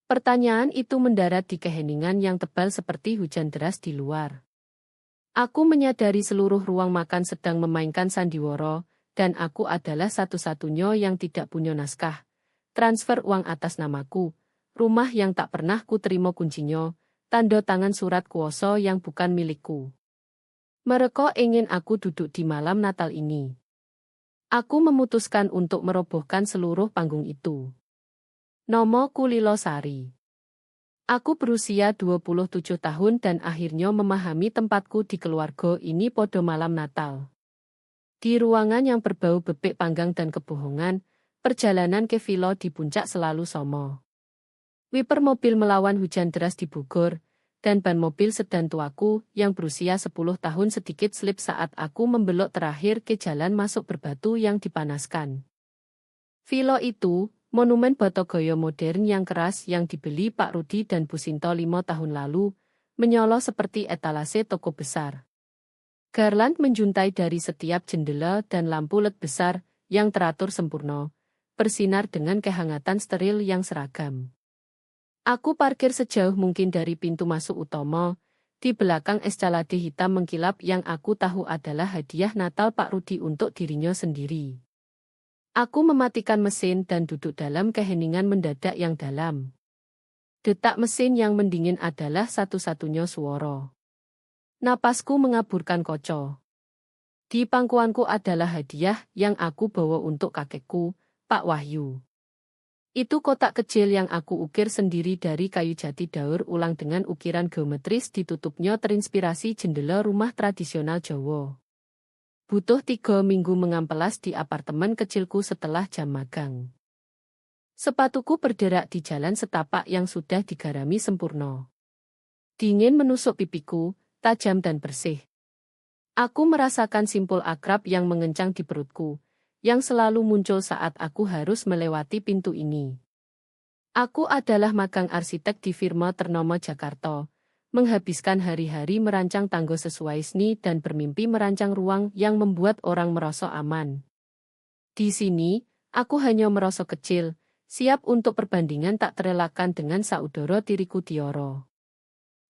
Pertanyaan itu mendarat di keheningan yang tebal seperti hujan deras di luar. Aku menyadari seluruh ruang makan sedang memainkan sandiwara, dan aku adalah satu-satunya yang tidak punya naskah. Transfer uang atas namaku, rumah yang tak pernah ku terima kuncinya, tanda tangan surat kuasa yang bukan milikku. Mereka ingin aku duduk di malam Natal ini. Aku memutuskan untuk merobohkan seluruh panggung itu. Nomoku Lilo Sari. Aku berusia 27 tahun dan akhirnya memahami tempatku di keluarga ini pada malam Natal. Di ruangan yang berbau bebek panggang dan kebohongan, perjalanan ke villa di puncak selalu sama. Wiper mobil melawan hujan deras di Bogor, dan ban mobil sedan tuaku yang berusia 10 tahun sedikit slip saat aku membelok terakhir ke jalan masuk berbatu yang dipanaskan. Villa itu, monumen bata gaya modern yang keras yang dibeli Pak Rudi dan Bu Sinto 5 tahun lalu, menyala seperti etalase toko besar. Garland menjuntai dari setiap jendela dan lampu LED besar yang teratur sempurna, bersinar dengan kehangatan steril yang seragam. Aku parkir sejauh mungkin dari pintu masuk utama, di belakang eskalade hitam mengkilap yang aku tahu adalah hadiah Natal Pak Rudi untuk dirinya sendiri. Aku mematikan mesin dan duduk dalam keheningan mendadak yang dalam. Detak mesin yang mendingin adalah satu-satunya suara. Napasku mengaburkan koco. Di pangkuanku adalah hadiah yang aku bawa untuk kakekku, Pak Wahyu. Itu kotak kecil yang aku ukir sendiri dari kayu jati daur ulang dengan ukiran geometris ditutupnya terinspirasi jendela rumah tradisional Jawa. Butuh 3 minggu mengampelas di apartemen kecilku setelah jam magang. Sepatuku berderak di jalan setapak yang sudah digarami sempurna. Dingin menusuk pipiku, tajam dan bersih. Aku merasakan simpul akrab yang mengencang di perutku, yang selalu muncul saat aku harus melewati pintu ini. Aku adalah magang arsitek di firma ternama Jakarta, menghabiskan hari-hari merancang tangga sesuai seni dan bermimpi merancang ruang yang membuat orang merasa aman. Di sini, aku hanya merasa kecil, siap untuk perbandingan tak terelakkan dengan saudara tiriku Tioro.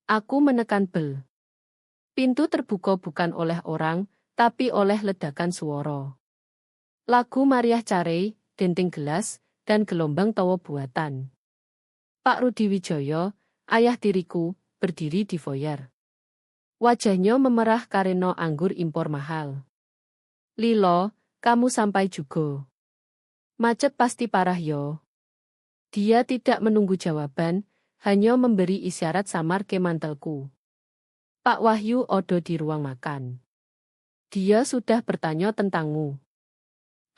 Aku menekan bel. Pintu terbuka bukan oleh orang, tapi oleh ledakan suara. Lagu Mariah Carey, denting gelas, dan gelombang tawa buatan. Pak Rudi Wijaya, ayah tiriku, berdiri di foyer. Wajahnya memerah karena anggur impor mahal. Lilo, kamu sampai juga. Macet pasti parah yo. Dia tidak menunggu jawaban, hanya memberi isyarat samar ke mantelku. Pak Wahyu odo di ruang makan. Dia sudah bertanya tentangmu.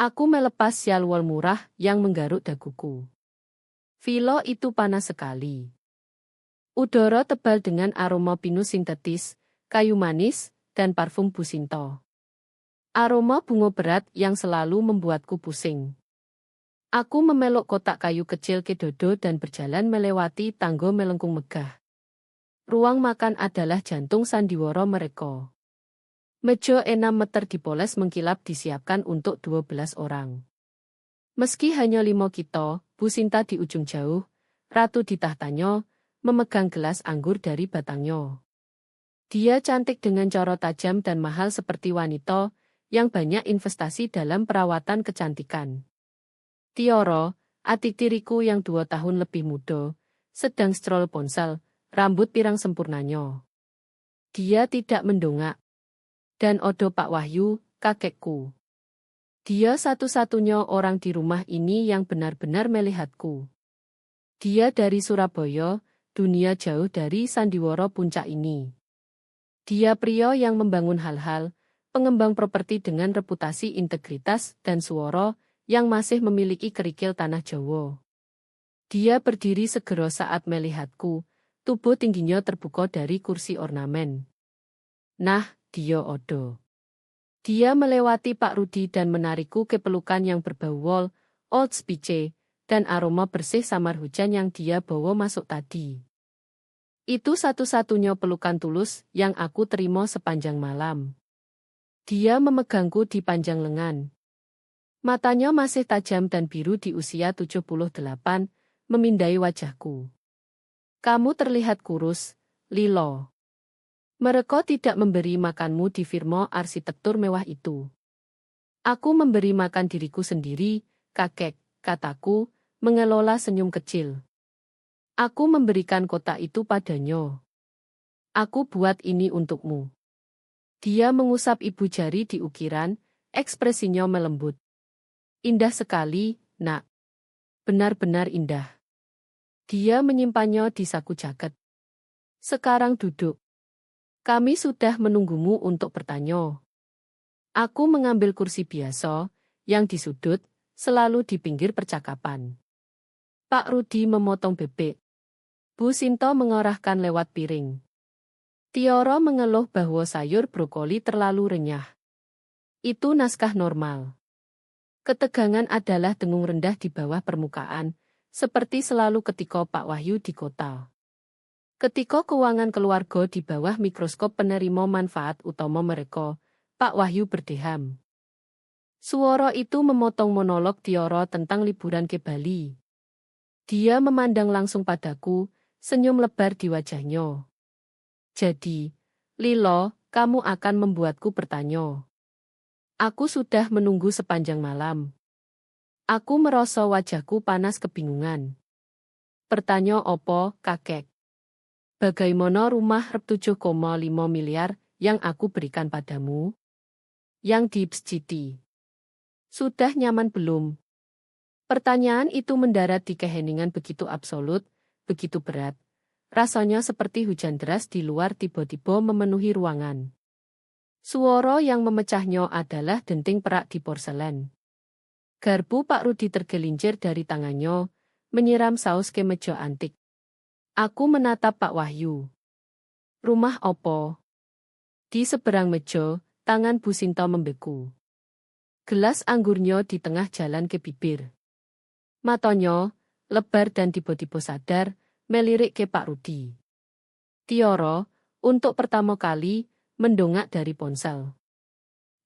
Aku melepas syal wol murah yang menggaruk daguku. Villa itu panas sekali. Udara tebal dengan aroma pinus sintetis, kayu manis, dan parfum Bu Sinto. Aroma bunga berat yang selalu membuatku pusing. Aku memeluk kotak kayu kecil ke dodo dan berjalan melewati tangga melengkung megah. Ruang makan adalah jantung sandiwara mereka. Meja 6 meter dipoles mengkilap disiapkan untuk 12 orang. Meski hanya 5 kita, Bu Sinta di ujung jauh, Ratu di tahtanya, memegang gelas anggur dari batangnya. Dia cantik dengan coro tajam dan mahal seperti wanita, yang banyak investasi dalam perawatan kecantikan. Tioro, adik tiriku yang 2 tahun lebih muda, sedang scroll ponsel, rambut pirang sempurnanya. Dia tidak mendongak. Dan odo Pak Wahyu, kakekku. Dia satu-satunya orang di rumah ini yang benar-benar melihatku. Dia dari Surabaya, dunia jauh dari sandiwara puncak ini. Dia pria yang membangun hal-hal, pengembang properti dengan reputasi integritas dan suara yang masih memiliki kerikil tanah Jawa. Dia berdiri segera saat melihatku, tubuh tingginya terbuka dari kursi ornamen. Nah, dia odo. Dia melewati Pak Rudi dan menarikku ke pelukan yang berbau wol, Old Spice, dan aroma bersih samar hujan yang dia bawa masuk tadi. Itu satu-satunya pelukan tulus yang aku terima sepanjang malam. Dia memegangku di panjang lengan. Matanya masih tajam dan biru di usia 78, memindai wajahku. Kamu terlihat kurus, Lilo. Mereka tidak memberi makanmu di firma arsitektur mewah itu. Aku memberi makan diriku sendiri, kakek, kataku, mengelola senyum kecil. Aku memberikan kotak itu padanya. Aku buat ini untukmu. Dia mengusap ibu jari di ukiran, ekspresinya melembut. Indah sekali, nak. Benar-benar indah. Dia menyimpannya di saku jaket. Sekarang duduk. Kami sudah menunggumu untuk bertanya. Aku mengambil kursi biasa, yang di sudut, selalu di pinggir percakapan. Pak Rudi memotong bebek. Bu Sinto mengarahkan lewat piring. Tiara mengeluh bahwa sayur brokoli terlalu renyah. Itu naskah normal. Ketegangan adalah dengung rendah di bawah permukaan, seperti selalu ketika Pak Wahyu di kota. Ketika keuangan keluarga di bawah mikroskop penerima manfaat utama mereka, Pak Wahyu berdeham. Suara itu memotong monolog Tiara tentang liburan ke Bali. Dia memandang langsung padaku, senyum lebar di wajahnya. Jadi, Lilo, kamu akan membuatku bertanya. Aku sudah menunggu sepanjang malam. Aku merasa wajahku panas kebingungan. Pertanya opo, kakek? Bagaimana rumah rep 7,5 miliar yang aku berikan padamu? Yang di City. Sudah nyaman belum? Pertanyaan itu mendarat di keheningan begitu absolut, begitu berat. Rasanya seperti hujan deras di luar tiba-tiba memenuhi ruangan. Suara yang memecahnya adalah denting perak di porselen. Garpu Pak Rudi tergelincir dari tangannya, menyiram saus ke meja antik. Aku menatap Pak Wahyu. Rumah opo? Di seberang meja, tangan Bu Sinto membeku. Gelas anggurnya di tengah jalan ke bibir. Matanya, lebar dan tiba-tiba sadar, melirik ke Pak Rudi. Tiara, untuk pertama kali, mendongak dari ponsel.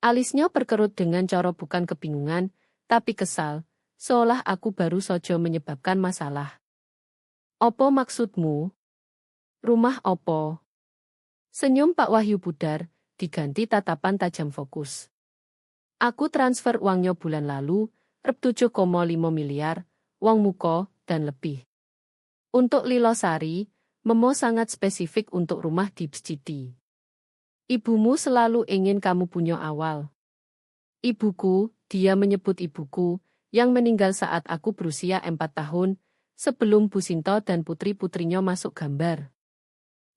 Alisnya berkerut dengan cara bukan kebingungan, tapi kesal, seolah aku baru saja menyebabkan masalah. Opo maksudmu? Rumah opo? Senyum Pak Wahyu pudar, diganti tatapan tajam fokus. Aku transfer uangnya bulan lalu, rep 7,5 miliar, uang muka, dan lebih. Untuk Lilo Sari, Memo sangat spesifik untuk rumah di City. Ibumu selalu ingin kamu punya awal. Ibuku, dia menyebut ibuku, yang meninggal saat aku berusia 4 tahun, sebelum Bu Sinto dan putri-putrinya masuk gambar.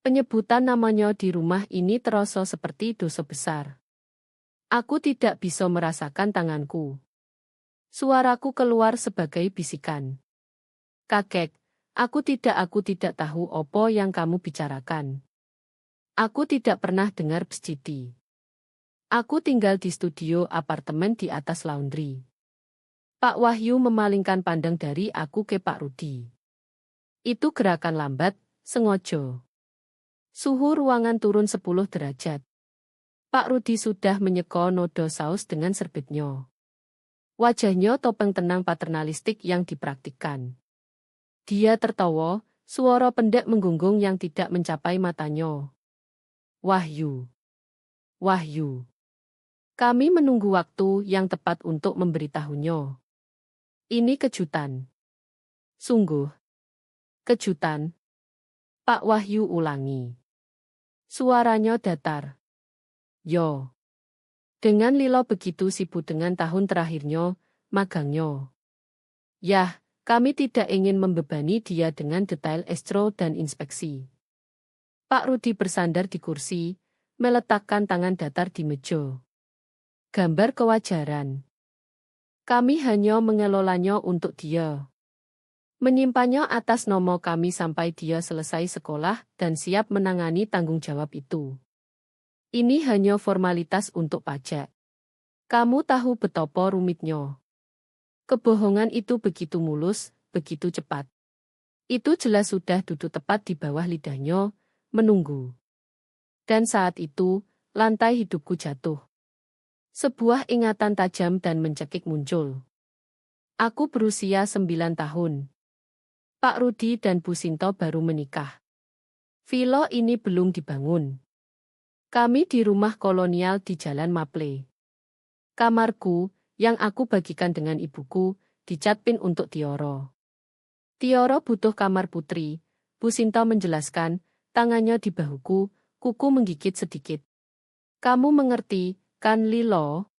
Penyebutan namanya di rumah ini terasa seperti dosa besar. Aku tidak bisa merasakan tanganku. Suaraku keluar sebagai bisikan. Kakek, aku tidak tahu apa yang kamu bicarakan. Aku tidak pernah dengar City. Aku tinggal di studio apartemen di atas laundry. Pak Wahyu memalingkan pandang dari aku ke Pak Rudi. Itu gerakan lambat, sengaja. Suhu ruangan turun 10 derajat. Pak Rudi sudah menyeka noda saus dengan serbetnya. Wajahnya topeng tenang paternalistik yang dipraktikkan. Dia tertawa, suara pendek menggunggung yang tidak mencapai matanya. Wahyu. Wahyu. Kami menunggu waktu yang tepat untuk memberitahunya. Ini kejutan. Sungguh. Kejutan. Pak Wahyu ulangi. Suaranya datar. Yo. Dengan Lilo begitu sibuk dengan tahun terakhirnya, magangnya. Yah, kami tidak ingin membebani dia dengan detail estro dan inspeksi. Pak Rudi bersandar di kursi, meletakkan tangan datar di meja. Gambar kewajaran. Kami hanya mengelolanya untuk dia. Menyimpannya atas nama kami sampai dia selesai sekolah dan siap menangani tanggung jawab itu. Ini hanya formalitas untuk pajak. Kamu tahu betapa rumitnya. Kebohongan itu begitu mulus, begitu cepat. Itu jelas sudah duduk tepat di bawah lidahnya, menunggu. Dan saat itu, lantai hidupku jatuh. Sebuah ingatan tajam dan mencekik muncul. Aku berusia 9 tahun. Pak Rudi dan Bu Sinto baru menikah. Villa ini belum dibangun. Kami di rumah kolonial di Jalan Maple. Kamarku, yang aku bagikan dengan ibuku, dicat pin untuk Tioro. Tioro butuh kamar putri, Bu Sinto menjelaskan, tangannya di bahuku, kuku menggigit sedikit. Kamu mengerti, kan Lilo?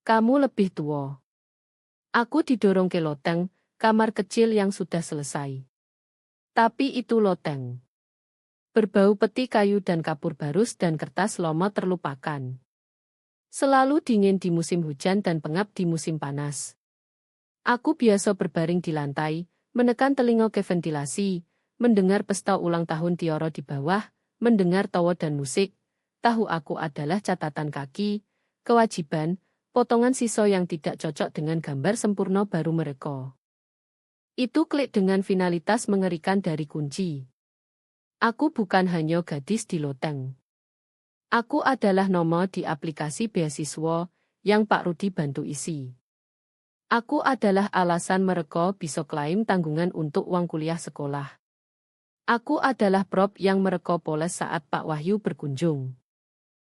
Kamu lebih tua. Aku didorong ke loteng, kamar kecil yang sudah selesai. Tapi itu loteng. Berbau peti kayu dan kapur barus dan kertas lama terlupakan. Selalu dingin di musim hujan dan pengap di musim panas. Aku biasa berbaring di lantai, menekan telinga ke ventilasi, mendengar pesta ulang tahun Tioro di bawah, mendengar tawa dan musik. Tahu aku adalah catatan kaki, kewajiban, potongan sisa yang tidak cocok dengan gambar sempurna baru mereka. Itu klik dengan finalitas mengerikan dari kunci. Aku bukan hanya gadis di loteng. Aku adalah nomor di aplikasi beasiswa yang Pak Rudi bantu isi. Aku adalah alasan mereka bisa klaim tanggungan untuk uang kuliah sekolah. Aku adalah prop yang mereka poles saat Pak Wahyu berkunjung.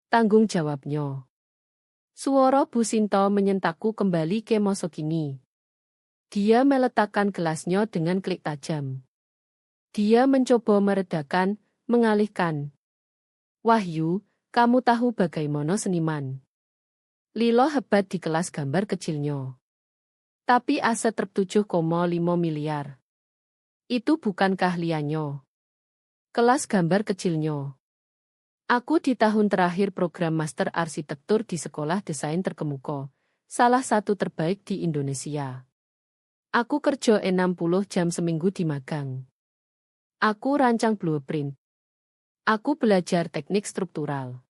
Tanggung jawabnya. Suara Bu Sinto menyentakku kembali ke masa kini. Dia meletakkan gelasnya dengan klik tajam. Dia mencoba meredakan, mengalihkan. Wahyu, kamu tahu bagaimana seniman. Lilo hebat di kelas gambar kecilnya. Tapi aset truk 7,5 miliar. Itu bukan keahliannya. Kelas gambar kecilnya. Aku di tahun terakhir program Master Arsitektur di Sekolah Desain Terkemuka, salah satu terbaik di Indonesia. Aku kerja 60 jam seminggu di magang. Aku rancang blueprint. Aku belajar teknik struktural.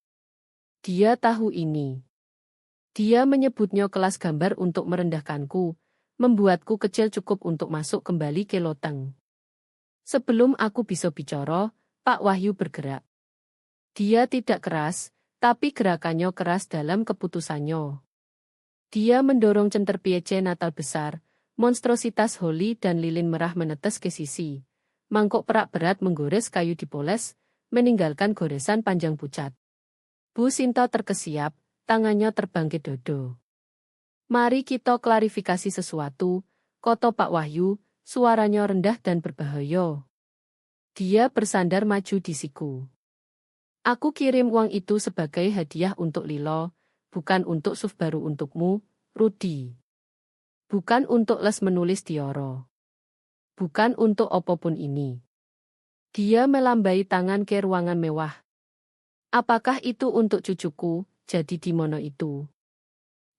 Dia tahu ini. Dia menyebutnya kelas gambar untuk merendahkanku, membuatku kecil cukup untuk masuk kembali ke loteng. Sebelum aku bisa bicara, Pak Wahyu bergerak. Dia tidak keras, tapi gerakannya keras dalam keputusannya. Dia mendorong centerpiece Natal besar, monstrositas holi dan lilin merah menetes ke sisi. Mangkok perak berat menggores kayu dipoles, meninggalkan goresan panjang pucat. Bu Sinto terkesiap, tangannya terbang ke dada. Mari kita klarifikasi sesuatu, kata Pak Wahyu, suaranya rendah dan berbahaya. Dia bersandar maju di siku. Aku kirim uang itu sebagai hadiah untuk Lilo, bukan untuk SUV baru untukmu, Rudi. Bukan untuk les menulis Tioro. Bukan untuk apapun ini. Dia melambai tangan ke ruangan mewah. Apakah itu untuk cucuku, jadi di mono itu?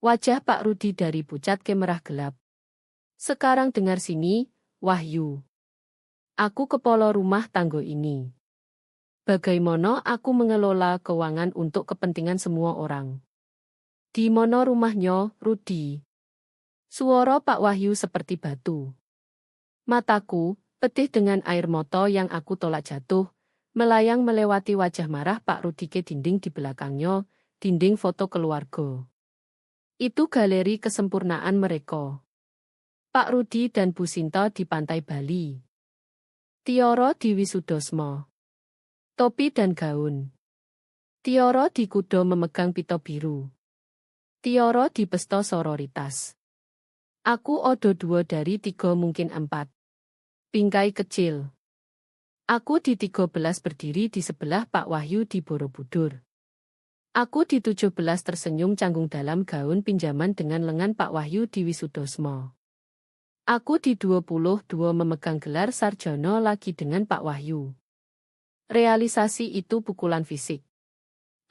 Wajah Pak Rudi dari pucat ke merah gelap. Sekarang dengar sini, Wahyu. Aku kepala rumah tangga ini. Bagaimana aku mengelola keuangan untuk kepentingan semua orang? Di mono rumahnya, Rudi? Suara Pak Wahyu seperti batu. Mataku, pedih dengan air mata yang aku tolak jatuh, melayang melewati wajah marah Pak Rudi ke dinding di belakangnya, dinding foto keluarga. Itu galeri kesempurnaan mereka. Pak Rudi dan Bu Sinto di pantai Bali. Tioro di Wisudosmo. Topi dan gaun. Tioro di kuda memegang pita biru. Tioro di pesta sororitas. Aku odo 2 dari 3 mungkin 4. Bingkai kecil. Aku di 13 berdiri di sebelah Pak Wahyu di Borobudur. Aku di 17 tersenyum canggung dalam gaun pinjaman dengan lengan Pak Wahyu di Wisudosmo. Aku di 22 memegang gelar sarjana lagi dengan Pak Wahyu. Realisasi itu pukulan fisik.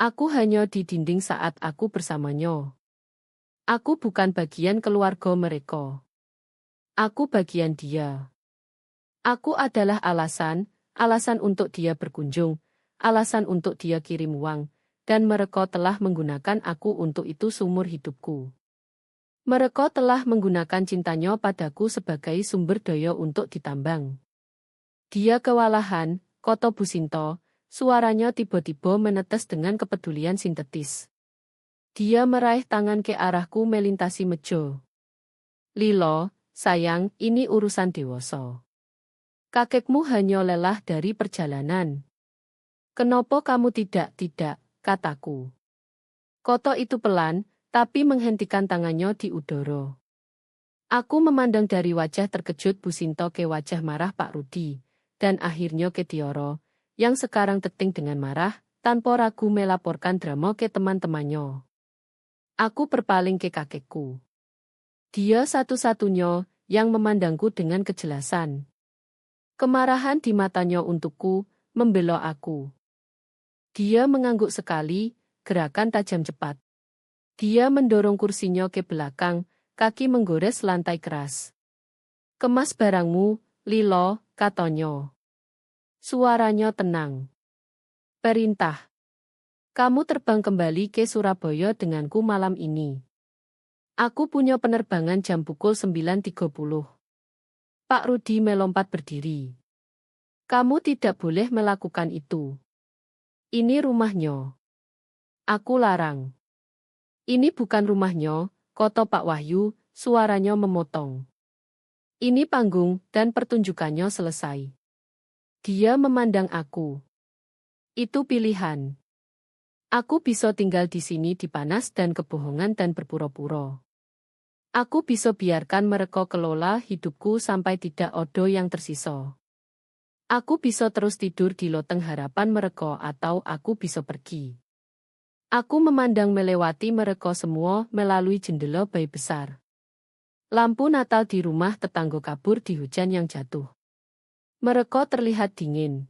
Aku hanya di dinding saat aku bersamanya. Aku bukan bagian keluarga mereka. Aku bagian dia. Aku adalah alasan untuk dia berkunjung, alasan untuk dia kirim uang, dan mereka telah menggunakan aku untuk itu seumur hidupku. Mereka telah menggunakan cintanya padaku sebagai sumber daya untuk ditambang. Dia kewalahan, kata Bu Sinto, suaranya tiba-tiba menetes dengan kepedulian sintetis. Dia meraih tangan ke arahku melintasi meja. Lilo, sayang, ini urusan dewasa. Kakekmu hanya lelah dari perjalanan. Kenapa kamu tidak, kataku. Koto itu pelan, tapi menghentikan tangannya di udara. Aku memandang dari wajah terkejut Bu Sinto ke wajah marah Pak Rudi, dan akhirnya ke Tioro, yang sekarang teting dengan marah, tanpa ragu melaporkan drama ke teman-temannya. Aku berpaling ke kakekku. Dia satu-satunya yang memandangku dengan kejelasan. Kemarahan di matanya untukku membelok aku. Dia mengangguk sekali, gerakan tajam cepat. Dia mendorong kursinya ke belakang, kaki menggores lantai keras. Kemas barangmu, Lilo, katanya. Suaranya tenang. Perintah. Kamu terbang kembali ke Surabaya denganku malam ini. Aku punya penerbangan jam pukul 9.30. Pak Rudi melompat berdiri. Kamu tidak boleh melakukan itu. Ini rumahnya. Aku larang. Ini bukan rumahnya, kata Pak Wahyu, suaranya memotong. Ini panggung dan pertunjukannya selesai. Dia memandang aku. Itu pilihan. Aku bisa tinggal di sini di panas dan kebohongan dan berpura-pura. Aku bisa biarkan mereka kelola hidupku sampai tidak ada yang tersisa. Aku bisa terus tidur di loteng harapan mereka atau aku bisa pergi. Aku memandang melewati mereka semua melalui jendela bayi besar. Lampu Natal di rumah tetangga kabur di hujan yang jatuh. Mereka terlihat dingin.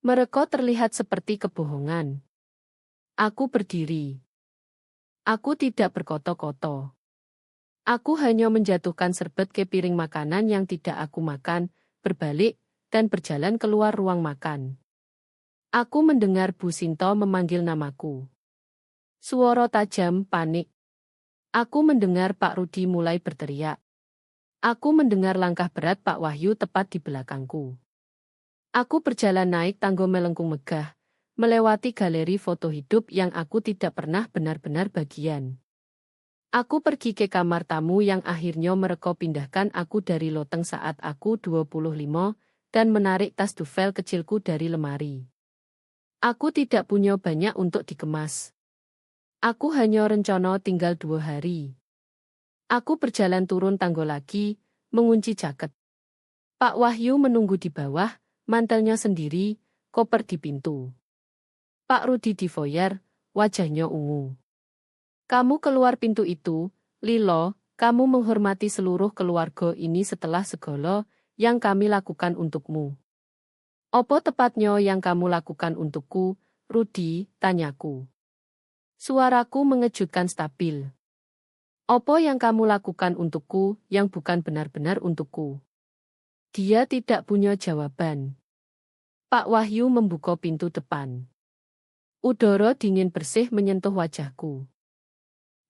Mereka terlihat seperti kebohongan. Aku berdiri. Aku tidak berkoto-koto. Aku hanya menjatuhkan serbet ke piring makanan yang tidak aku makan, berbalik, dan berjalan keluar ruang makan. Aku mendengar Bu Sinto memanggil namaku. Suara tajam, panik. Aku mendengar Pak Rudi mulai berteriak. Aku mendengar langkah berat Pak Wahyu tepat di belakangku. Aku berjalan naik tangga melengkung megah, melewati galeri foto hidup yang aku tidak pernah benar-benar bagian. Aku pergi ke kamar tamu yang akhirnya mereka pindahkan aku dari loteng saat aku 25 dan menarik tas duvel kecilku dari lemari. Aku tidak punya banyak untuk dikemas. Aku hanya rencana tinggal 2 hari. Aku berjalan turun tangga lagi, mengunci jaket. Pak Wahyu menunggu di bawah, mantelnya sendiri, koper di pintu. Pak Rudi di foyer, wajahnya ungu. Kamu keluar pintu itu, Lilo, kamu menghormati seluruh keluarga ini setelah segala yang kami lakukan untukmu. Apa tepatnya yang kamu lakukan untukku, Rudi, tanyaku. Suaraku mengejutkan stabil. Apa yang kamu lakukan untukku yang bukan benar-benar untukku? Dia tidak punya jawaban. Pak Wahyu membuka pintu depan. Udara dingin bersih menyentuh wajahku.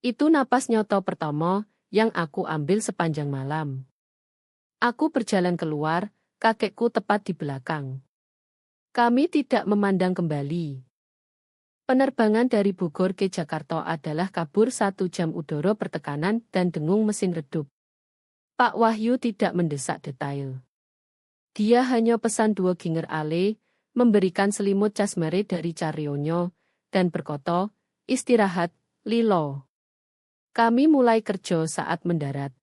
Itu napas nyoto pertama yang aku ambil sepanjang malam. Aku berjalan keluar, kakekku tepat di belakang. Kami tidak memandang kembali. Penerbangan dari Bogor ke Jakarta adalah kabur 1 jam udara pertekanan dan dengung mesin redup. Pak Wahyu tidak mendesak detail. Dia hanya pesan 2 ginger ale, memberikan selimut casmere dari carionyo, dan berkata, istirahat, Lilo. Kami mulai kerja saat mendarat.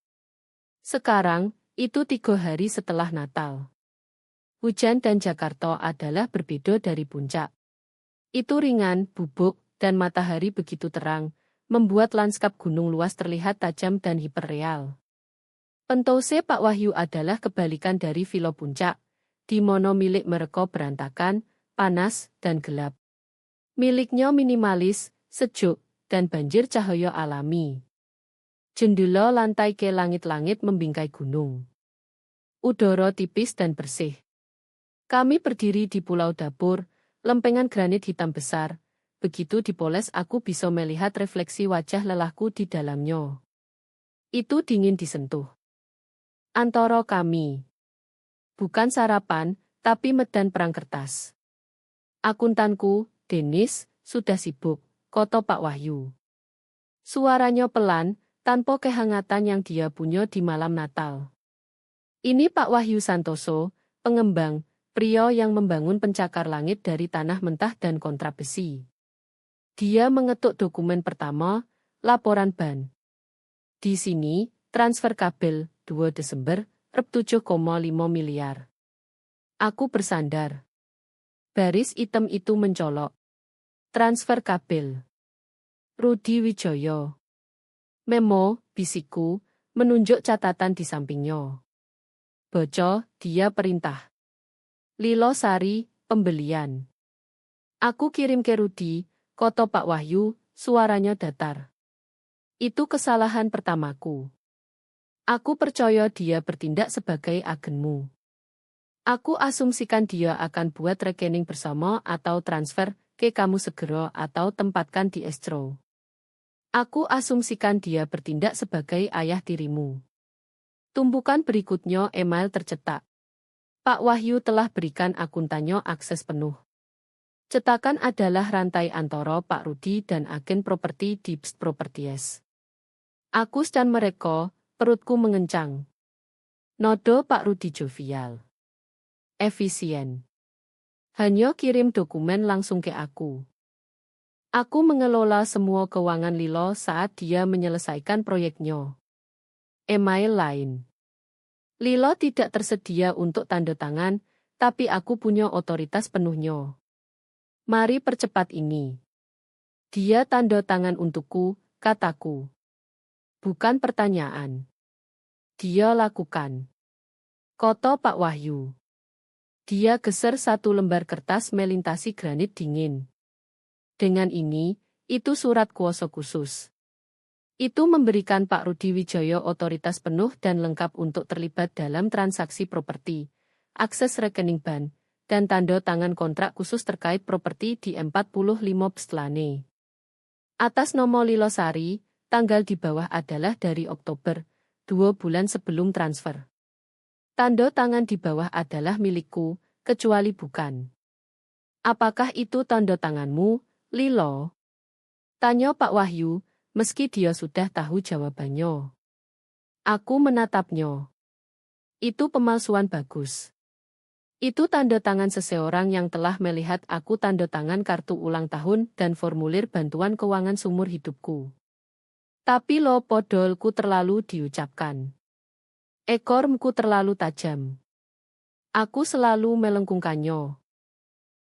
Sekarang, itu 3 hari setelah Natal. Hujan dan Jakarta adalah berbeda dari puncak. Itu ringan, bubuk, dan matahari begitu terang, membuat lanskap gunung luas terlihat tajam dan hiperreal. Pentose Pak Wahyu adalah kebalikan dari Villa Puncak, di mana milik mereka berantakan, panas, dan gelap. Miliknya minimalis, sejuk, dan banjir cahaya alami. Jendela lantai ke langit-langit membingkai gunung. Udara tipis dan bersih. Kami berdiri di pulau dapur, lempengan granit hitam besar. Begitu dipoles aku bisa melihat refleksi wajah lelahku di dalamnya. Itu dingin disentuh. Antara kami. Bukan sarapan, tapi medan perang kertas. Akuntanku, Denis, sudah sibuk, kata Pak Wahyu. Suaranya pelan, tanpa kehangatan yang dia punya di malam Natal. Ini Pak Wahyu Santoso, pengembang, pria yang membangun pencakar langit dari tanah mentah dan kontrak besi. Dia mengetuk dokumen pertama, laporan ban. Di sini, transfer kabel, 2 Desember, Rp 7,5 miliar. Aku bersandar. Baris hitam itu mencolok. Transfer kabel. Rudi Wijoyo. Memo, bisikku, menunjuk catatan di sampingnya. Boco, dia perintah. Lilo Sari, pembelian. Aku kirim ke Rudi, koto Pak Wahyu, suaranya datar. Itu kesalahan pertamaku. Aku percaya dia bertindak sebagai agenmu. Aku asumsikan dia akan buat rekening bersama atau transfer ke kamu segera atau tempatkan di escrow. Aku asumsikan dia bertindak sebagai ayah tirimu. Tumbukan berikutnya email tercetak. Pak Wahyu telah berikan akuntannya akses penuh. Cetakan adalah rantai antara Pak Rudi dan agen properti di Pst Properties. Aku dan mereka, perutku mengencang. Nodo Pak Rudi jovial. Efisien. Hanya kirim dokumen langsung ke aku. Aku mengelola semua keuangan Lilo saat dia menyelesaikan proyeknya. Email lain. Lilo tidak tersedia untuk tanda tangan, tapi aku punya otoritas penuhnya. Mari percepat ini. Dia tanda tangan untukku, kataku. Bukan pertanyaan. Dia lakukan. Koto Pak Wahyu. Dia geser satu lembar kertas melintasi granit dingin. Dengan ini, itu surat kuasa khusus. Itu memberikan Pak Rudi Wijoyo otoritas penuh dan lengkap untuk terlibat dalam transaksi properti, akses rekening ban, dan tanda tangan kontrak khusus terkait properti di 45 Pstlane. Atas nama Lilo Sari, tanggal di bawah adalah dari Oktober, 2 bulan sebelum transfer. Tanda tangan di bawah adalah milikku, kecuali bukan. Apakah itu tanda tanganmu, Lilo? Tanya Pak Wahyu, meski dia sudah tahu jawabannya. Aku menatapnya. Itu pemalsuan bagus. Itu tanda tangan seseorang yang telah melihat aku tanda tangan kartu ulang tahun dan formulir bantuan keuangan seumur hidupku. Tapi lo podolku terlalu diucapkan. Ekorku terlalu tajam. Aku selalu melengkungkannya.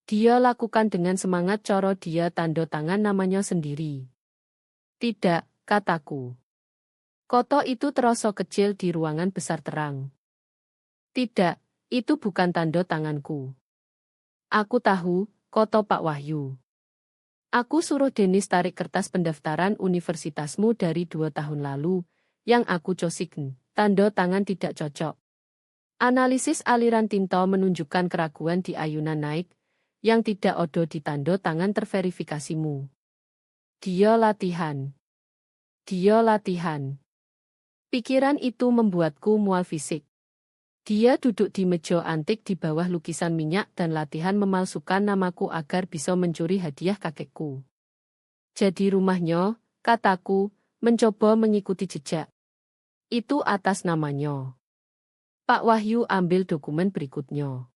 Dia lakukan dengan semangat coro dia tanda tangan namanya sendiri. Tidak, kataku. Koto itu terasa kecil di ruangan besar terang. Tidak. Itu bukan tanda tanganku. Aku tahu, koto Pak Wahyu. Aku suruh Denis tarik kertas pendaftaran universitasmu dari 2 tahun lalu, yang aku cosikin, tanda tangan tidak cocok. Analisis aliran tinta menunjukkan keraguan di ayunan naik, yang tidak ada di tanda tangan terverifikasimu. Dia latihan. Dia latihan. Pikiran itu membuatku mual fisik. Dia duduk di meja antik di bawah lukisan minyak dan latihan memalsukan namaku agar bisa mencuri hadiah kakekku. Jadi rumahnya, kataku, mencoba mengikuti jejak. Itu atas namanya. Pak Wahyu ambil dokumen berikutnya.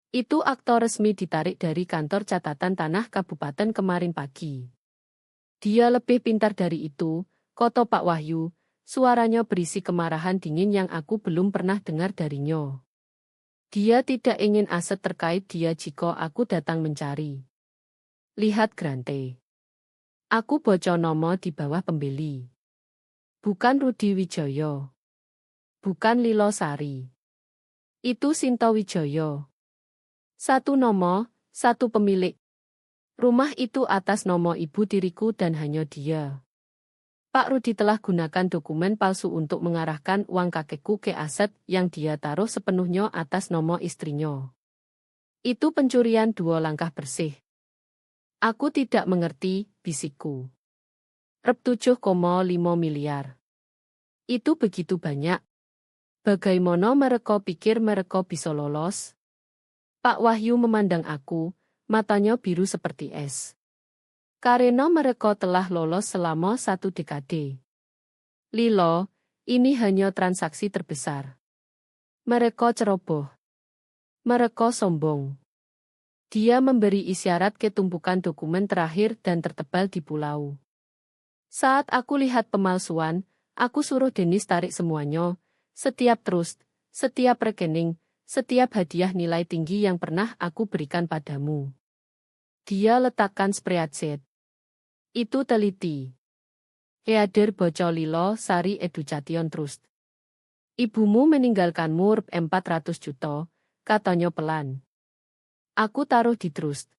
Itu akta resmi ditarik dari kantor catatan tanah kabupaten kemarin pagi. Dia lebih pintar dari itu, koto Pak Wahyu. Suaranya berisi kemarahan dingin yang aku belum pernah dengar darinya. Dia tidak ingin aset terkait dia jika aku datang mencari. Lihat Grante. Aku baca nama di bawah pembeli. Bukan Rudi Wijoyo. Bukan Lilo Sari. Itu Sinto Wijoyo. Satu nama, satu pemilik. Rumah itu atas nama ibu tiriku dan hanya dia. Pak Rudi telah gunakan dokumen palsu untuk mengarahkan uang kakekku ke aset yang dia taruh sepenuhnya atas nama istrinya. Itu pencurian 2 langkah bersih. Aku tidak mengerti, bisikku. Rp 7,5 miliar. Itu begitu banyak. Bagaimana mereka pikir mereka bisa lolos? Pak Wahyu memandang aku, matanya biru seperti es. Karena mereka telah lolos selama 1 dekade. Lilo, ini hanya transaksi terbesar. Mereka ceroboh. Mereka sombong. Dia memberi isyarat ke tumpukan dokumen terakhir dan tertebal di pulau. Saat aku lihat pemalsuan, aku suruh Dennis tarik semuanya, setiap trust, setiap rekening, setiap hadiah nilai tinggi yang pernah aku berikan padamu. Dia letakkan spreadsheet. Itu teliti. Header Bocolilo Sari Education Trust. Ibumu meninggalkanmu 400 juta, katanya pelan. Aku taruh di trust.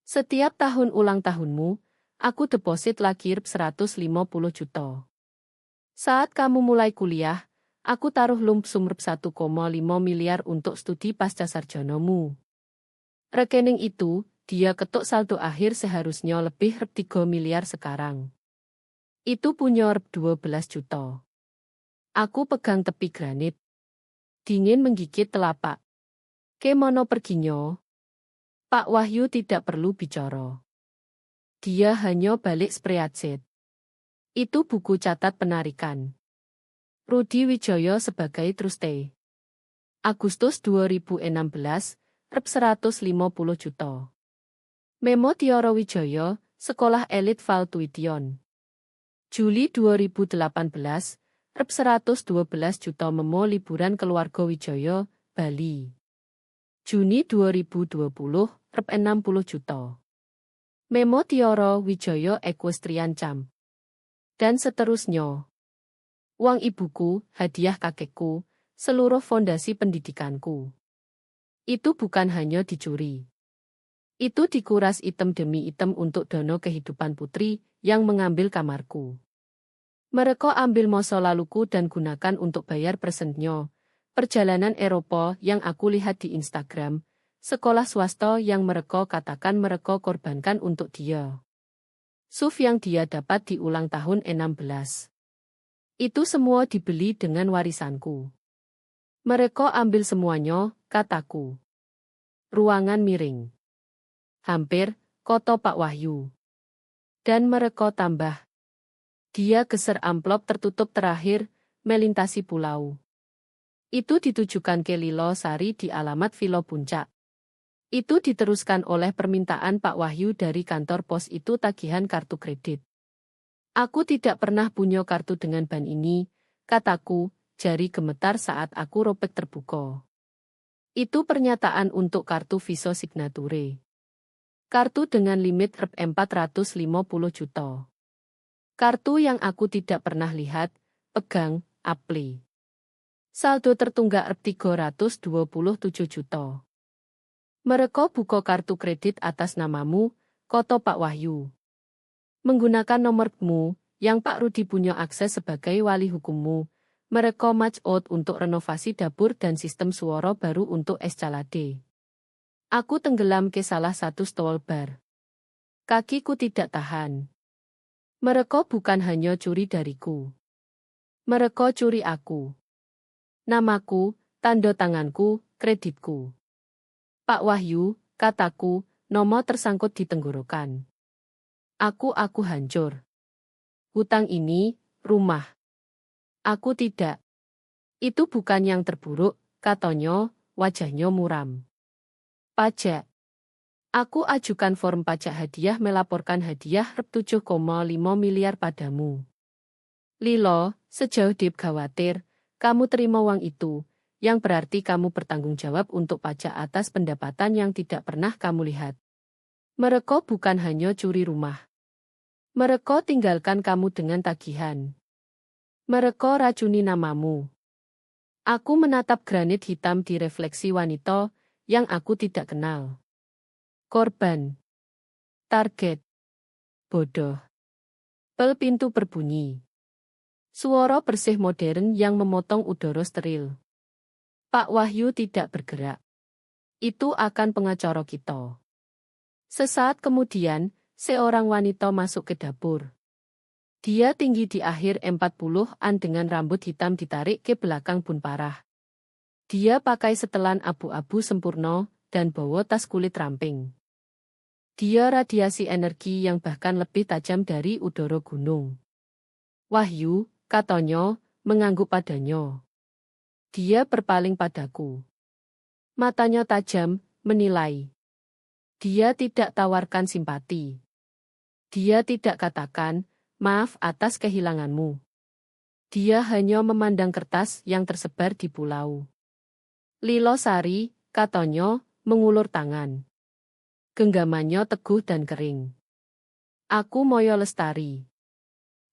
Setiap tahun ulang tahunmu, aku deposit lagi 150 juta. Saat kamu mulai kuliah, aku taruh lump sum 1,5 miliar untuk studi pasca sarjanamu. Rekening itu, dia ketuk saldo akhir seharusnya lebih 3 miliar sekarang. Itu punya 12 juta. Aku pegang tepi granit. Dingin menggigit telapak. Kemono perginya? Pak Wahyu tidak perlu bicara. Dia hanya balik spreadsheet. Itu buku catat penarikan. Rudi Wijaya sebagai truste. Agustus 2016, 150 juta. Memo Tiara Wijaya, Sekolah Elit Val Tuition. Juli 2018, 112 juta memo liburan keluarga Wijaya, Bali. Juni 2020, 60 juta. Memo Tiara Wijaya Equestrian Camp. Dan seterusnya. Uang ibuku, hadiah kakekku, seluruh fondasi pendidikanku. Itu bukan hanya dicuri. Itu dikuras item demi item untuk dono kehidupan putri yang mengambil kamarku. Mereka ambil masa laluku dan gunakan untuk bayar presentnya, perjalanan Eropa yang aku lihat di Instagram, sekolah swasta yang mereka katakan mereka korbankan untuk dia. SUV yang dia dapat di ulang tahun 16. Itu semua dibeli dengan warisanku. Mereka ambil semuanya, kataku. Ruangan miring. Hampir, koto Pak Wahyu. Dan mereka tambah. Dia geser amplop tertutup terakhir, melintasi pulau. Itu ditujukan ke Lilo Sari di alamat Villa Puncak. Itu diteruskan oleh permintaan Pak Wahyu dari kantor pos itu tagihan kartu kredit. Aku tidak pernah punya kartu dengan ban ini, kataku, jari gemetar saat aku ropek terbuka. Itu pernyataan untuk kartu Visa Signature. Kartu dengan limit 450 juta. Kartu yang aku tidak pernah lihat, pegang, apli. Saldo tertunggak 327 juta. Mereka buka kartu kredit atas namamu, koto Pak Wahyu. Menggunakan nomormu, yang Pak Rudi punya akses sebagai wali hukummu, mereka match out untuk renovasi dapur dan sistem suara baru untuk Escalade. Aku tenggelam ke salah satu stall bar. Kakiku tidak tahan. Mereka bukan hanya curi dariku. Mereka curi aku. Namaku, tanda tanganku, kreditku. Pak Wahyu, kataku, nomor tersangkut di tenggorokan. Aku hancur. Hutang ini, rumah. Aku tidak. Itu bukan yang terburuk, katanya, wajahnya muram. Pajak. Aku ajukan form pajak hadiah melaporkan hadiah 7,5 miliar padamu. Lilo, sejauh Deep khawatir, kamu terima uang itu, yang berarti kamu bertanggung jawab untuk pajak atas pendapatan yang tidak pernah kamu lihat. Mereka bukan hanya curi rumah. Mereka tinggalkan kamu dengan tagihan. Mereka racuni namamu. Aku menatap granit hitam di refleksi wanita yang aku tidak kenal. Korban. Target. Bodoh. Bel pintu berbunyi. Suara bersih modern yang memotong udara steril. Pak Wahyu tidak bergerak. Itu akan pengacara kita. Sesaat kemudian, seorang wanita masuk ke dapur. Dia tinggi di akhir 40-an dengan rambut hitam ditarik ke belakang bun parah. Dia pakai setelan abu-abu sempurna dan bawa tas kulit ramping. Dia radiasi energi yang bahkan lebih tajam dari udara gunung. Wahyu, katanya, mengangguk padanya. Dia berpaling padaku. Matanya tajam, menilai. Dia tidak tawarkan simpati. Dia tidak katakan, maaf atas kehilanganmu. Dia hanya memandang kertas yang tersebar di pulau. Lilo Sari, katanya, mengulur tangan. Genggamannya teguh dan kering. Aku Moyo Lestari.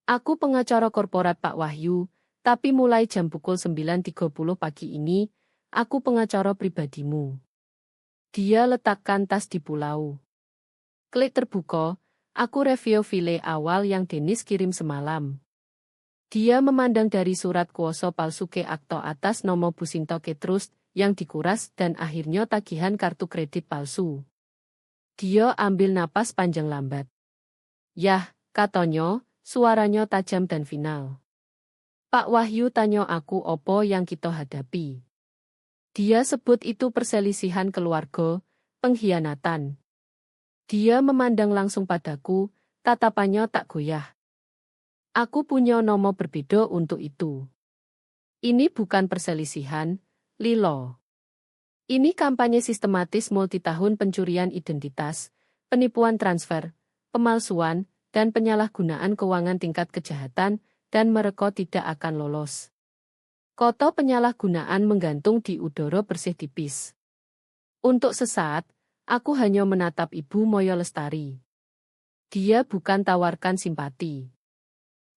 Aku pengacara korporat Pak Wahyu, tapi mulai jam pukul 9.30 pagi ini, aku pengacara pribadimu. Dia letakkan tas di pulau. Klik terbuka, aku review file awal yang Dennis kirim semalam. Dia memandang dari surat kuoso palsu ke akto atas nama Businto Trust yang dikuras dan akhirnya tagihan kartu kredit palsu. Dia ambil napas panjang lambat. Yah, katanya, suaranya tajam dan final. Pak Wahyu tanya aku opo yang kita hadapi. Dia sebut itu perselisihan keluarga, pengkhianatan. Dia memandang langsung padaku, tatapannya tak goyah. Aku punya nama berbeda untuk itu. Ini bukan perselisihan, Lilo. Ini kampanye sistematis multitahun pencurian identitas, penipuan transfer, pemalsuan, dan penyalahgunaan keuangan tingkat kejahatan, dan mereka tidak akan lolos. Koto penyalahgunaan menggantung di udara bersih tipis. Untuk sesaat, aku hanya menatap Ibu Moyo Lestari. Dia bukan tawarkan simpati.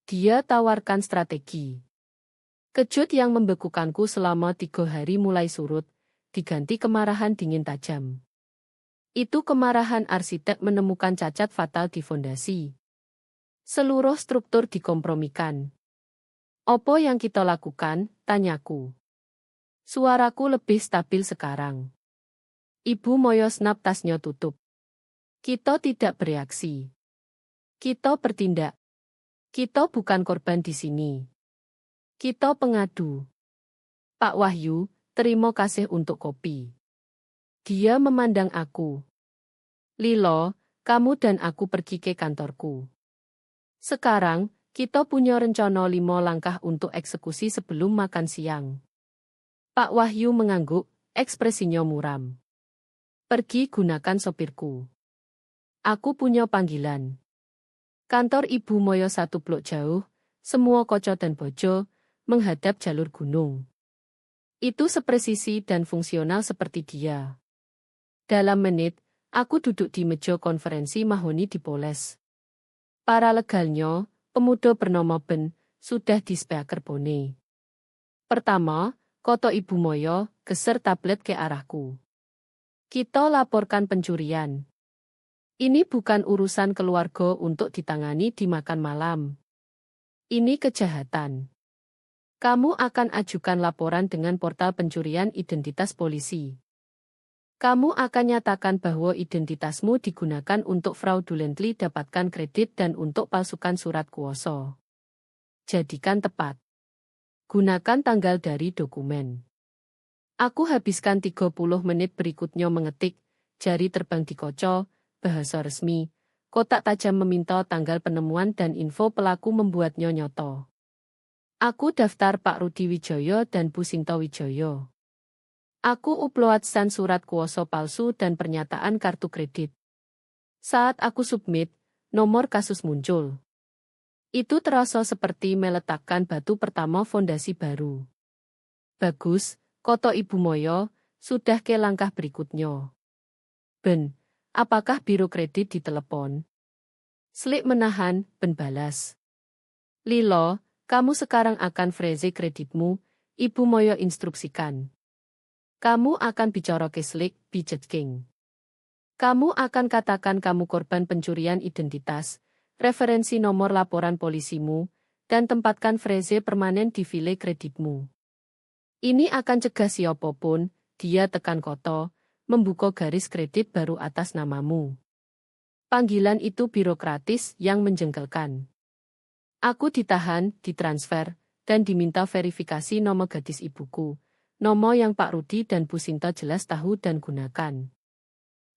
Dia tawarkan strategi. Kejut yang membekukanku selama 3 hari mulai surut, diganti kemarahan dingin tajam. Itu kemarahan arsitek menemukan cacat fatal di fondasi. Seluruh struktur dikompromikan. Apa yang kita lakukan, tanyaku. Suaraku lebih stabil sekarang. Ibu Moyo snap tasnya tutup. Kita tidak bereaksi. Kita bertindak. Kita bukan korban di sini. Kita pengadu. Pak Wahyu, terima kasih untuk kopi. Dia memandang aku. Lilo, kamu dan aku pergi ke kantorku. Sekarang, kita punya rencana 5 langkah untuk eksekusi sebelum makan siang. Pak Wahyu mengangguk, ekspresinya muram. Pergi gunakan sopirku. Aku punya panggilan. Kantor Ibu Moyo 1 blok jauh, semua koco dan bojo, menghadap jalur gunung. Itu sepresisi dan fungsional seperti dia. Dalam menit, aku duduk di meja konferensi mahoni di Poles. Para legalnya, pemuda bernama Ben, sudah di speaker bone. Pertama, koto Ibu Moyo, geser tablet ke arahku. Kita laporkan pencurian. Ini bukan urusan keluarga untuk ditangani di makan malam. Ini kejahatan. Kamu akan ajukan laporan dengan portal pencurian identitas polisi. Kamu akan nyatakan bahwa identitasmu digunakan untuk fraudulently dapatkan kredit dan untuk palsukan surat kuoso. Jadikan tepat. Gunakan tanggal dari dokumen. Aku habiskan 30 menit berikutnya mengetik, jari terbang dikocok, bahasa resmi, kotak tajam meminta tanggal penemuan dan info pelaku membuatnya nyoto. Aku daftar Pak Rudi Wijoyo dan Bu Sinto Wijoyo. Aku uploadkan surat kuoso palsu dan pernyataan kartu kredit. Saat aku submit, nomor kasus muncul. Itu terasa seperti meletakkan batu pertama fondasi baru. Bagus, koto Ibu Moyo, sudah ke langkah berikutnya. Ben, apakah biro kredit ditelepon? Slik menahan, Ben balas. Lilo, kamu sekarang akan freeze kreditmu, Ibu Moyo instruksikan. Kamu akan bicara ke Slik, Budget King. Kamu akan katakan kamu korban pencurian identitas, referensi nomor laporan polisimu, dan tempatkan freeze permanen di file kreditmu. Ini akan cegah siapapun, dia tekan koto, membuka garis kredit baru atas namamu. Panggilan itu birokratis yang menjengkelkan. Aku ditahan, ditransfer, dan diminta verifikasi nama gadis ibuku, nama yang Pak Rudi dan Bu Sinto jelas tahu dan gunakan.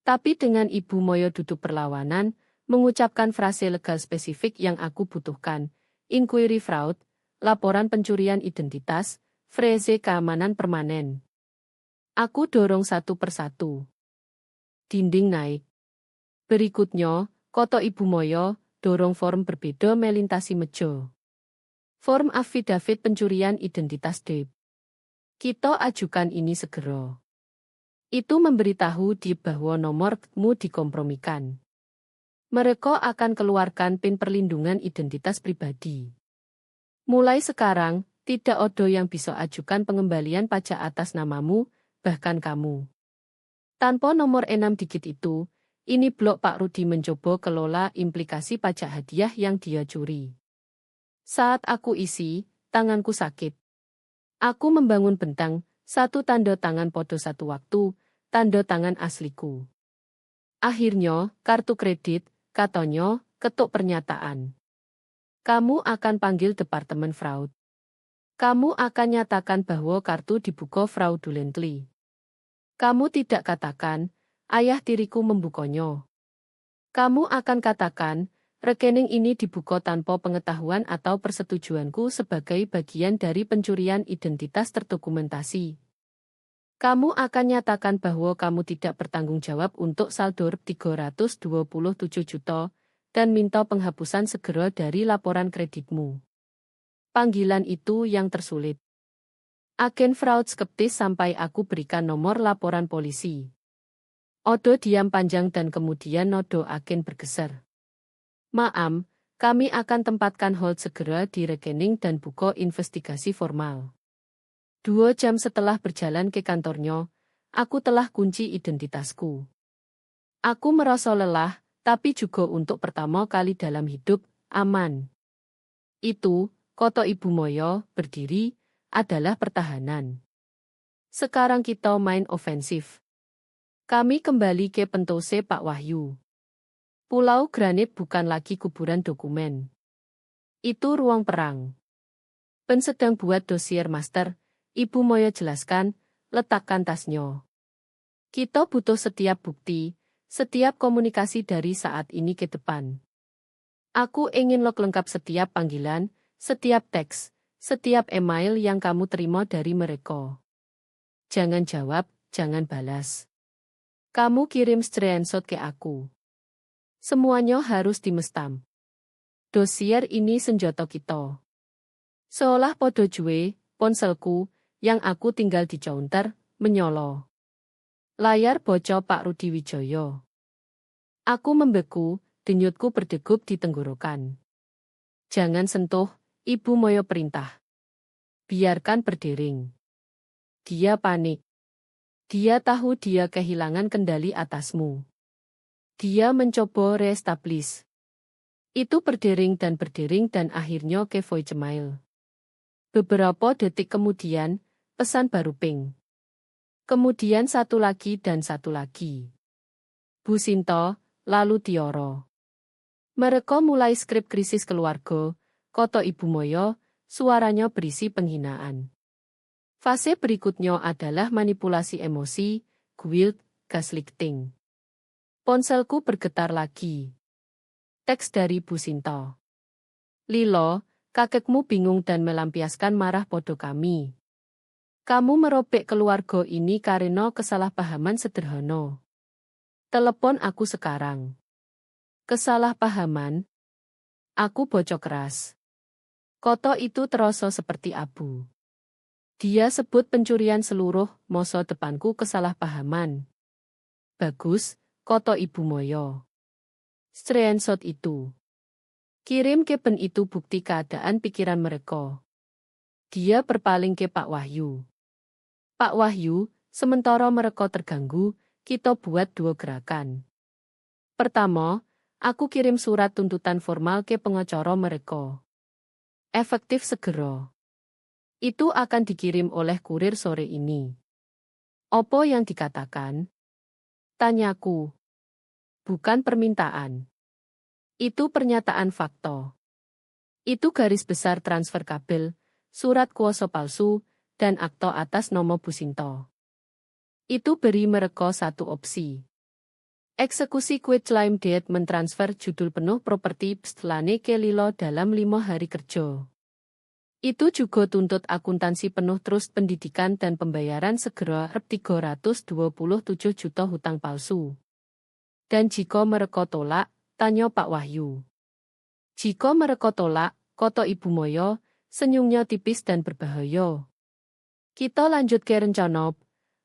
Tapi dengan Ibu Moyo duduk perlawanan, mengucapkan frase legal spesifik yang aku butuhkan, inquiry fraud, laporan pencurian identitas, freeze keamanan permanen. Aku dorong satu persatu. Dinding naik. Berikutnya, koto Ibu Moyo, dorong form berbeda melintasi meja. Form affidavit pencurian identitas Dep. Kita ajukan ini segera. Itu memberitahu Dep bahwa nomormu dikompromikan. Mereka akan keluarkan PIN perlindungan identitas pribadi. Mulai sekarang, tidak ada yang bisa ajukan pengembalian pajak atas namamu, bahkan kamu. Tanpa nomor 6 digit itu, ini blog Pak Rudi mencoba kelola implikasi pajak hadiah yang dia curi. Saat aku isi, tanganku sakit. Aku membangun bentang, satu tanda tangan podo satu waktu, tanda tangan asliku. Akhirnya, kartu kredit, katanya, ketuk pernyataan. Kamu akan panggil Departemen Fraud. Kamu akan nyatakan bahwa kartu dibuka fraudulently. Kamu tidak katakan, ayah tiriku membukanya. Kamu akan katakan, rekening ini dibuka tanpa pengetahuan atau persetujuanku sebagai bagian dari pencurian identitas terdokumentasi. Kamu akan nyatakan bahwa kamu tidak bertanggung jawab untuk saldo 327 juta dan minta penghapusan segera dari laporan kreditmu. Panggilan itu yang tersulit. Agen fraud skeptis sampai aku berikan nomor laporan polisi. Odo diam panjang dan kemudian nodo agen bergeser. Maam, kami akan tempatkan hold segera di rekening dan buka investigasi formal. 2 jam setelah berjalan ke kantornya, aku telah kunci identitasku. Aku merasa lelah, tapi juga untuk pertama kali dalam hidup, aman. Itu, koto Ibu Moyo, berdiri, adalah pertahanan. Sekarang kita main ofensif. Kami kembali ke Pentose Pak Wahyu. Pulau Granit bukan lagi kuburan dokumen. Itu ruang perang. Ben sedang buat dosier master, Ibu Moyo jelaskan, letakkan tasnya. Kita butuh setiap bukti, setiap komunikasi dari saat ini ke depan. Aku ingin log lengkap setiap panggilan, setiap teks, setiap email yang kamu terima dari mereka. Jangan jawab, jangan balas. Kamu kirim screenshot ke aku. Semuanya harus dimestam. Dosier ini senjata kita. Seolah podo jue, ponselku, yang aku tinggal di counter, menyolo. Layar bocah Pak Rudi Wijoyo. Aku membeku, denyutku berdegup di tenggorokan. Jangan sentuh, Ibu Moyo perintah. Biarkan berdering. Dia panik. Dia tahu dia kehilangan kendali atasmu. Dia mencoba reestablish. Itu berdering dan akhirnya ke voicemail. Beberapa detik kemudian, pesan baru ping. Kemudian satu lagi dan satu lagi. Bu Sinto, lalu Tioro. Mereka mulai skrip krisis keluarga, koto Ibu Moyo, suaranya berisi penghinaan. Fase berikutnya adalah manipulasi emosi, guilt, gaslighting. Ponselku bergetar lagi. Teks dari Bu Sinto. Lilo, kakekmu bingung dan melampiaskan marah podo kami. Kamu merobek keluarga ini karena kesalahpahaman sederhana. Telepon aku sekarang. Kesalahpahaman? Aku bocok keras. Koto itu terasa seperti abu. Dia sebut pencurian seluruh masa depanku kesalahpahaman. Bagus, koto Ibu Moyo. Screenshot itu. Kirim ke pen itu bukti keadaan pikiran mereka. Dia berpaling ke Pak Wahyu. Pak Wahyu, sementara mereka terganggu, kita buat 2 gerakan. Pertama, aku kirim surat tuntutan formal ke pengacara mereka. Efektif segera. Itu akan dikirim oleh kurir sore ini. Apa yang dikatakan? Tanyaku. Bukan permintaan. Itu pernyataan fakta. Itu garis besar transfer kabel, surat kuasa palsu, dan akta atas nama Bu Sinto. Itu beri mereka satu opsi. Eksekusi quit claim deed mentransfer judul penuh properti Pstlane ke Lilo dalam 5 hari kerja. Itu juga tuntut akuntansi penuh terus pendidikan dan pembayaran segera 327 juta hutang palsu. Dan jika mereka tolak, tanya Pak Wahyu. Jika mereka tolak, kata Ibu Moyo, senyumnya tipis dan berbahaya. Kita lanjut ke rencana.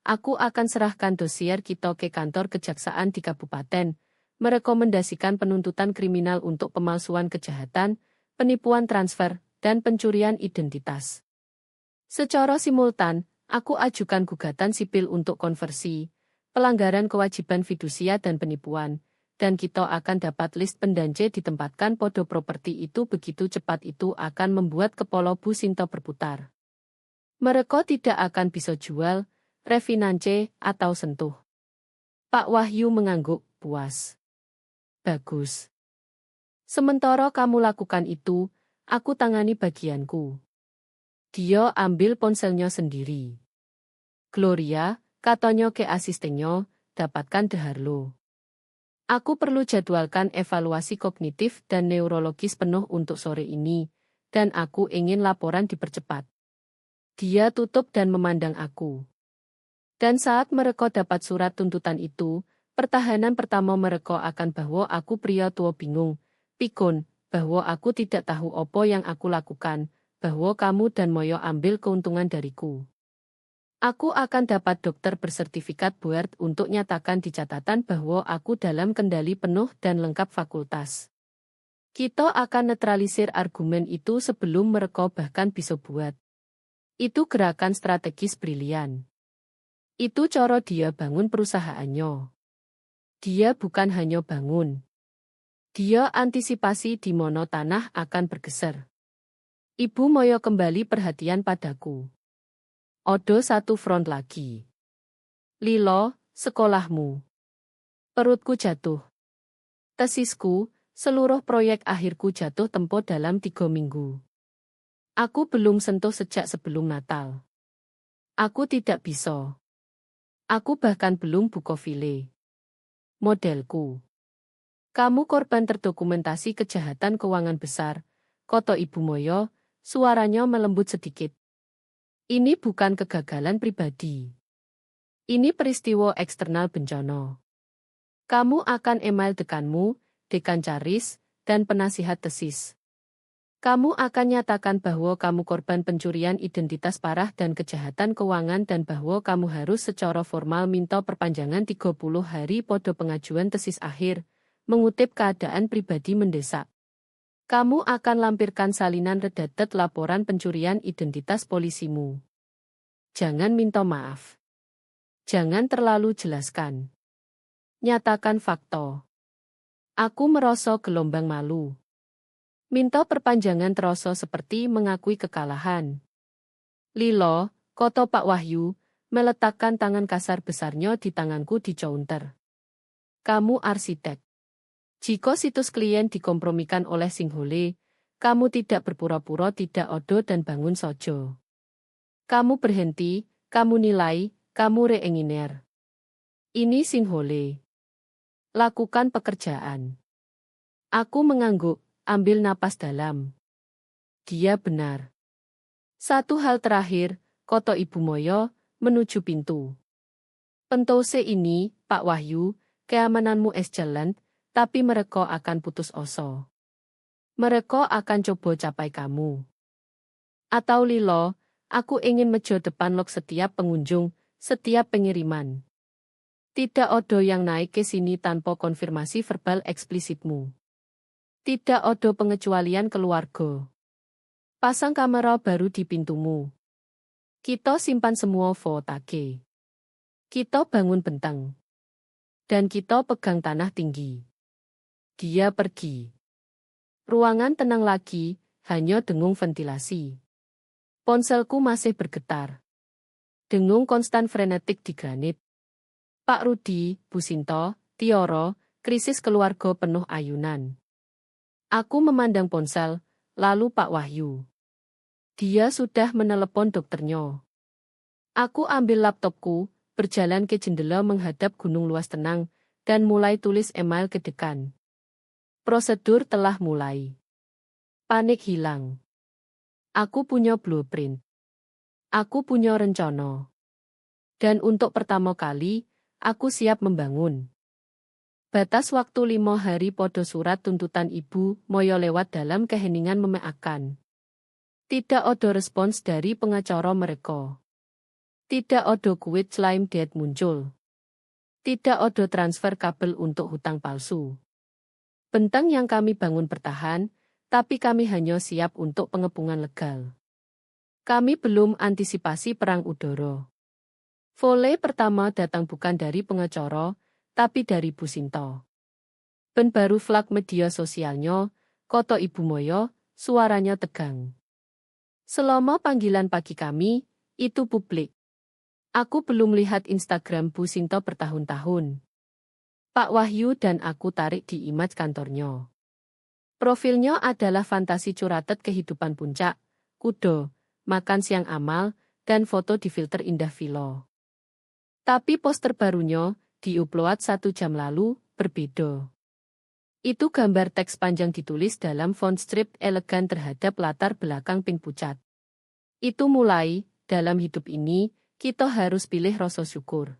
Aku akan serahkan dosier kita ke kantor kejaksaan di kabupaten, merekomendasikan penuntutan kriminal untuk pemalsuan kejahatan, penipuan transfer, dan pencurian identitas. Secara simultan, aku ajukan gugatan sipil untuk konversi, pelanggaran kewajiban fidusia dan penipuan, dan kita akan dapat list pendance ditempatkan pada properti itu begitu cepat itu akan membuat kepala Bu Sinta berputar. Mereka tidak akan bisa jual, refinance, atau sentuh. Pak Wahyu mengangguk, puas. Bagus. Sementara kamu lakukan itu, aku tangani bagianku. Dia ambil ponselnya sendiri. Gloria, katanya ke asistennya, dapatkan Deharlo. Aku perlu jadwalkan evaluasi kognitif dan neurologis penuh untuk sore ini, dan aku ingin laporan dipercepat. Dia tutup dan memandang aku. Dan saat mereka dapat surat tuntutan itu, pertahanan pertama mereka akan bahwa aku pria tua bingung, pikun, bahwa aku tidak tahu apa yang aku lakukan, bahwa kamu dan Moyo ambil keuntungan dariku. Aku akan dapat dokter bersertifikat Board untuk nyatakan di catatan bahwa aku dalam kendali penuh dan lengkap fakultas. Kita akan netralisir argumen itu sebelum mereka bahkan bisa buat. Itu gerakan strategis brilian. Itu cara dia bangun perusahaannya. Dia bukan hanya bangun. Dia antisipasi di mana tanah akan bergeser. Ibu Moyo kembali perhatian padaku. Odo satu front lagi. Lilo, sekolahmu. Perutku jatuh. Tesisku, seluruh proyek akhirku jatuh tempo dalam 3 minggu. Aku belum sentuh sejak sebelum Natal. Aku tidak bisa. Aku bahkan belum buka file. Modelku. Kamu korban terdokumentasi kejahatan keuangan besar, kata Ibu Moyo, suaranya melembut sedikit. Ini bukan kegagalan pribadi. Ini peristiwa eksternal bencana. Kamu akan email dekanmu, dekan Caris, dan penasihat tesis. Kamu akan nyatakan bahwa kamu korban pencurian identitas parah dan kejahatan keuangan dan bahwa kamu harus secara formal minta perpanjangan 30 hari pada pengajuan tesis akhir, mengutip keadaan pribadi mendesak. Kamu akan lampirkan salinan redacted laporan pencurian identitas polisimu. Jangan minta maaf. Jangan terlalu jelaskan. Nyatakan fakta. Aku merasa gelombang malu. Minta perpanjangan terasa seperti mengakui kekalahan. Lilo, kata Pak Wahyu, meletakkan tangan kasar besarnya di tanganku di counter. Kamu arsitek. Jika situs klien dikompromikan oleh Singhole, kamu tidak berpura-pura tidak odo dan bangun sojo. Kamu berhenti, kamu nilai, kamu reenginer. Ini Singhole. Lakukan pekerjaan. Aku mengangguk. Ambil napas dalam. Dia benar. Satu hal terakhir, kata Ibu Moyo, menuju pintu. Pentose ini, Pak Wahyu, keamananmu es jalan, tapi mereka akan putus asa. Mereka akan coba capai kamu. Atau Lilo, aku ingin mejo depan log setiap pengunjung, setiap pengiriman. Tidak ada yang naik ke sini tanpa konfirmasi verbal eksplisitmu. Tidak ada pengecualian keluarga. Pasang kamera baru di pintumu. Kita simpan semua fotage. Kita bangun bentang. Dan kita pegang tanah tinggi. Dia pergi. Ruangan tenang lagi, hanya dengung ventilasi. Ponselku masih bergetar. Dengung konstan frenetik di granit. Pak Rudi, Bu Sinta, Tioro, krisis keluarga penuh ayunan. Aku memandang ponsel, lalu Pak Wahyu. Dia sudah menelepon dokternya. Aku ambil laptopku, berjalan ke jendela menghadap gunung luas tenang, dan mulai tulis email ke dekan. Prosedur telah mulai. Panik hilang. Aku punya blueprint. Aku punya rencana. Dan untuk pertama kali, aku siap membangun. Batas waktu 5 hari podo surat tuntutan ibu moyo lewat dalam keheningan memeakan. Tidak ada respons dari pengacara mereka. Tidak ada kuit claim deed muncul. Tidak ada transfer kabel untuk hutang palsu. Bentang yang kami bangun bertahan, tapi kami hanya siap untuk pengepungan legal. Kami belum antisipasi perang udara. Volley pertama datang bukan dari pengacara, tapi dari Bu Sinta. Ben baru flag media sosialnya, koto Ibu Moyo, suaranya tegang. Selama panggilan pagi kami, itu publik. Aku belum lihat Instagram Bu Sinta bertahun-tahun. Pak Wahyu dan aku tarik di image kantornya. Profilnya adalah fantasi curated kehidupan puncak, kudo, makan siang amal, dan foto di filter indah villa. Tapi poster barunya, diupload 1 jam lalu, berbeda. Itu gambar teks panjang ditulis dalam font strip elegan terhadap latar belakang pink pucat. Itu mulai, dalam hidup ini, kita harus pilih rasa syukur.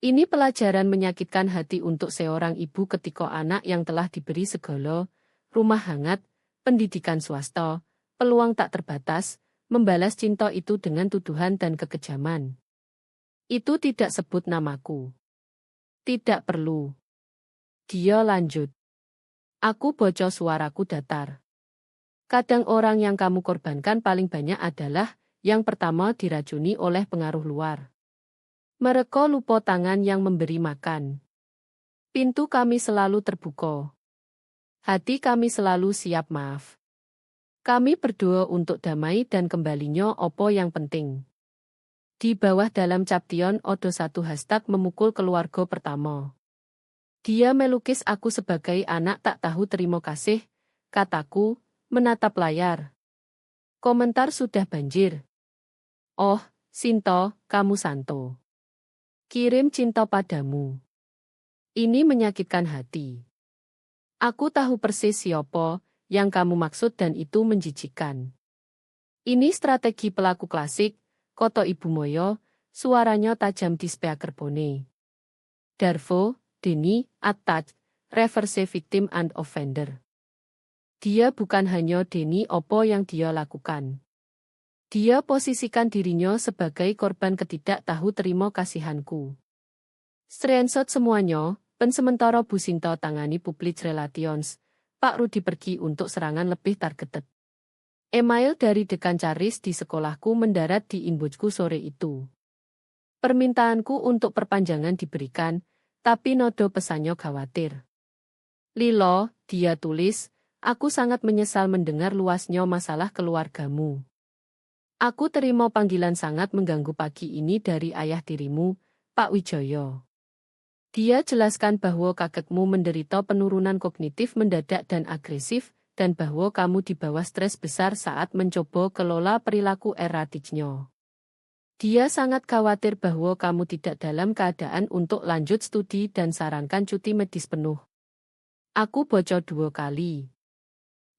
Ini pelajaran menyakitkan hati untuk seorang ibu ketika anak yang telah diberi segala, rumah hangat, pendidikan swasta, peluang tak terbatas, membalas cinta itu dengan tuduhan dan kekejaman. Itu tidak sebut namaku. Tidak perlu. Dia lanjut. Aku bocor suaraku datar. Kadang orang yang kamu korbankan paling banyak adalah yang pertama diracuni oleh pengaruh luar. Mereka lupa tangan yang memberi makan. Pintu kami selalu terbuka. Hati kami selalu siap maaf. Kami berdoa untuk damai dan kembalinya opo yang penting. Di bawah dalam caption ada 1 hashtag memukul keluarga pertama. Dia melukis aku sebagai anak tak tahu terima kasih, kataku, menatap layar. Komentar sudah banjir. Oh, Sinta, kamu santo. Kirim cinta padamu. Ini menyakitkan hati. Aku tahu persis siapa yang kamu maksud dan itu menjijikan. Ini strategi pelaku klasik, koto Ibu Moyo, suaranya tajam di speakerphone. Darvo, Denny, attach, reverse victim and offender. Dia bukan hanya Denny opo yang dia lakukan. Dia posisikan dirinya sebagai korban ketidaktahu terima kasihanku. Screenshot semuanya, pen sementara Bu Sinta tangani public relations, Pak Rudi pergi untuk serangan lebih targeted. Email dari dekan Caris di sekolahku mendarat di inboxku sore itu. Permintaanku untuk perpanjangan diberikan, tapi nodo pesannya khawatir. Lilo, dia tulis, aku sangat menyesal mendengar luasnya masalah keluargamu. Aku terima panggilan sangat mengganggu pagi ini dari ayah tirimu, Pak Wijoyo. Dia jelaskan bahwa kakekmu menderita penurunan kognitif mendadak dan agresif, dan bahwa kamu di bawah stres besar saat mencoba kelola perilaku erratiknya. Dia sangat khawatir bahwa kamu tidak dalam keadaan untuk lanjut studi dan sarankan cuti medis penuh. Aku bocor 2 kali.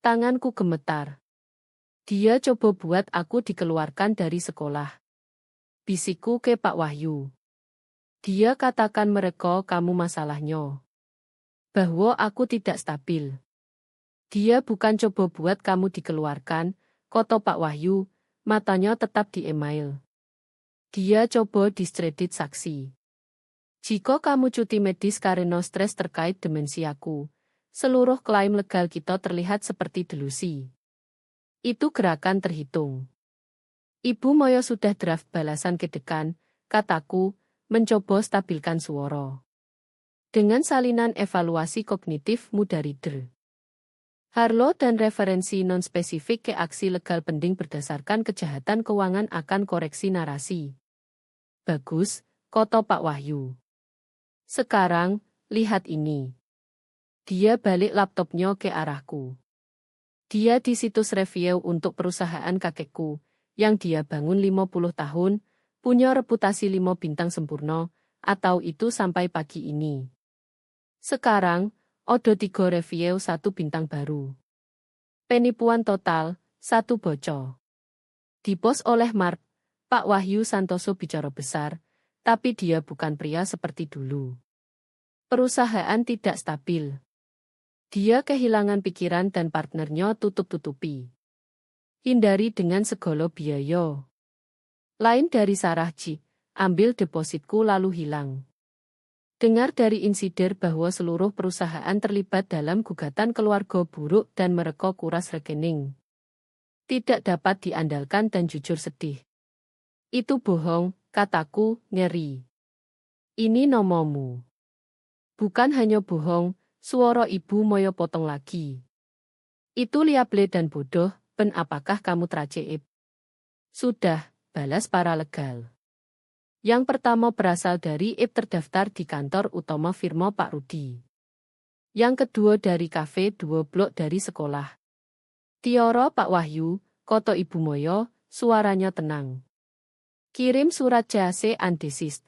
Tanganku gemetar. Dia coba buat aku dikeluarkan dari sekolah. Bisikku ke Pak Wahyu. Dia katakan mereka kamu masalahnya. Bahwa aku tidak stabil. Dia bukan coba buat kamu dikeluarkan, koto Pak Wahyu, matanya tetap di email. Dia coba diskredit saksi. Jika kamu cuti medis karena stres terkait demensiaku, seluruh klaim legal kita terlihat seperti delusi. Itu gerakan terhitung. Ibu Moyo sudah draft balasan ke dekan, kataku, mencoba stabilkan suara. Dengan salinan evaluasi kognitif mudah reader. Harlo dan referensi non-spesifik ke aksi legal penting berdasarkan kejahatan keuangan akan koreksi narasi. Bagus, koto Pak Wahyu. Sekarang, lihat ini. Dia balik laptopnya ke arahku. Dia di situs review untuk perusahaan kakekku, yang dia bangun 50 tahun, punya reputasi 5 bintang sempurna, atau itu sampai pagi ini. Sekarang, ada 3 review 1 bintang baru. Penipuan total, 1 Boco. Dipost oleh Mark, Pak Wahyu Santoso bicara besar, tapi dia bukan pria seperti dulu. Perusahaan tidak stabil. Dia kehilangan pikiran dan partnernya tutup-tutupi. Hindari dengan segala biaya. Lain dari Sarah J, ambil depositku lalu hilang. Dengar dari insider bahwa seluruh perusahaan terlibat dalam gugatan keluarga buruk dan mereka kuras rekening. Tidak dapat diandalkan dan jujur sedih. Itu bohong, kataku, ngeri. Ini nomomu. Bukan hanya bohong, suara ibu Moyo potong lagi. Itu liable dan bodoh, ben apakah kamu traceib? Sudah, balas para legal. Yang pertama berasal dari IP terdaftar di kantor utama firma Pak Rudi. Yang kedua dari kafe 2 blok dari sekolah. Tioro Pak Wahyu, koto Ibu Moyo, suaranya tenang. Kirim surat CAC andesis.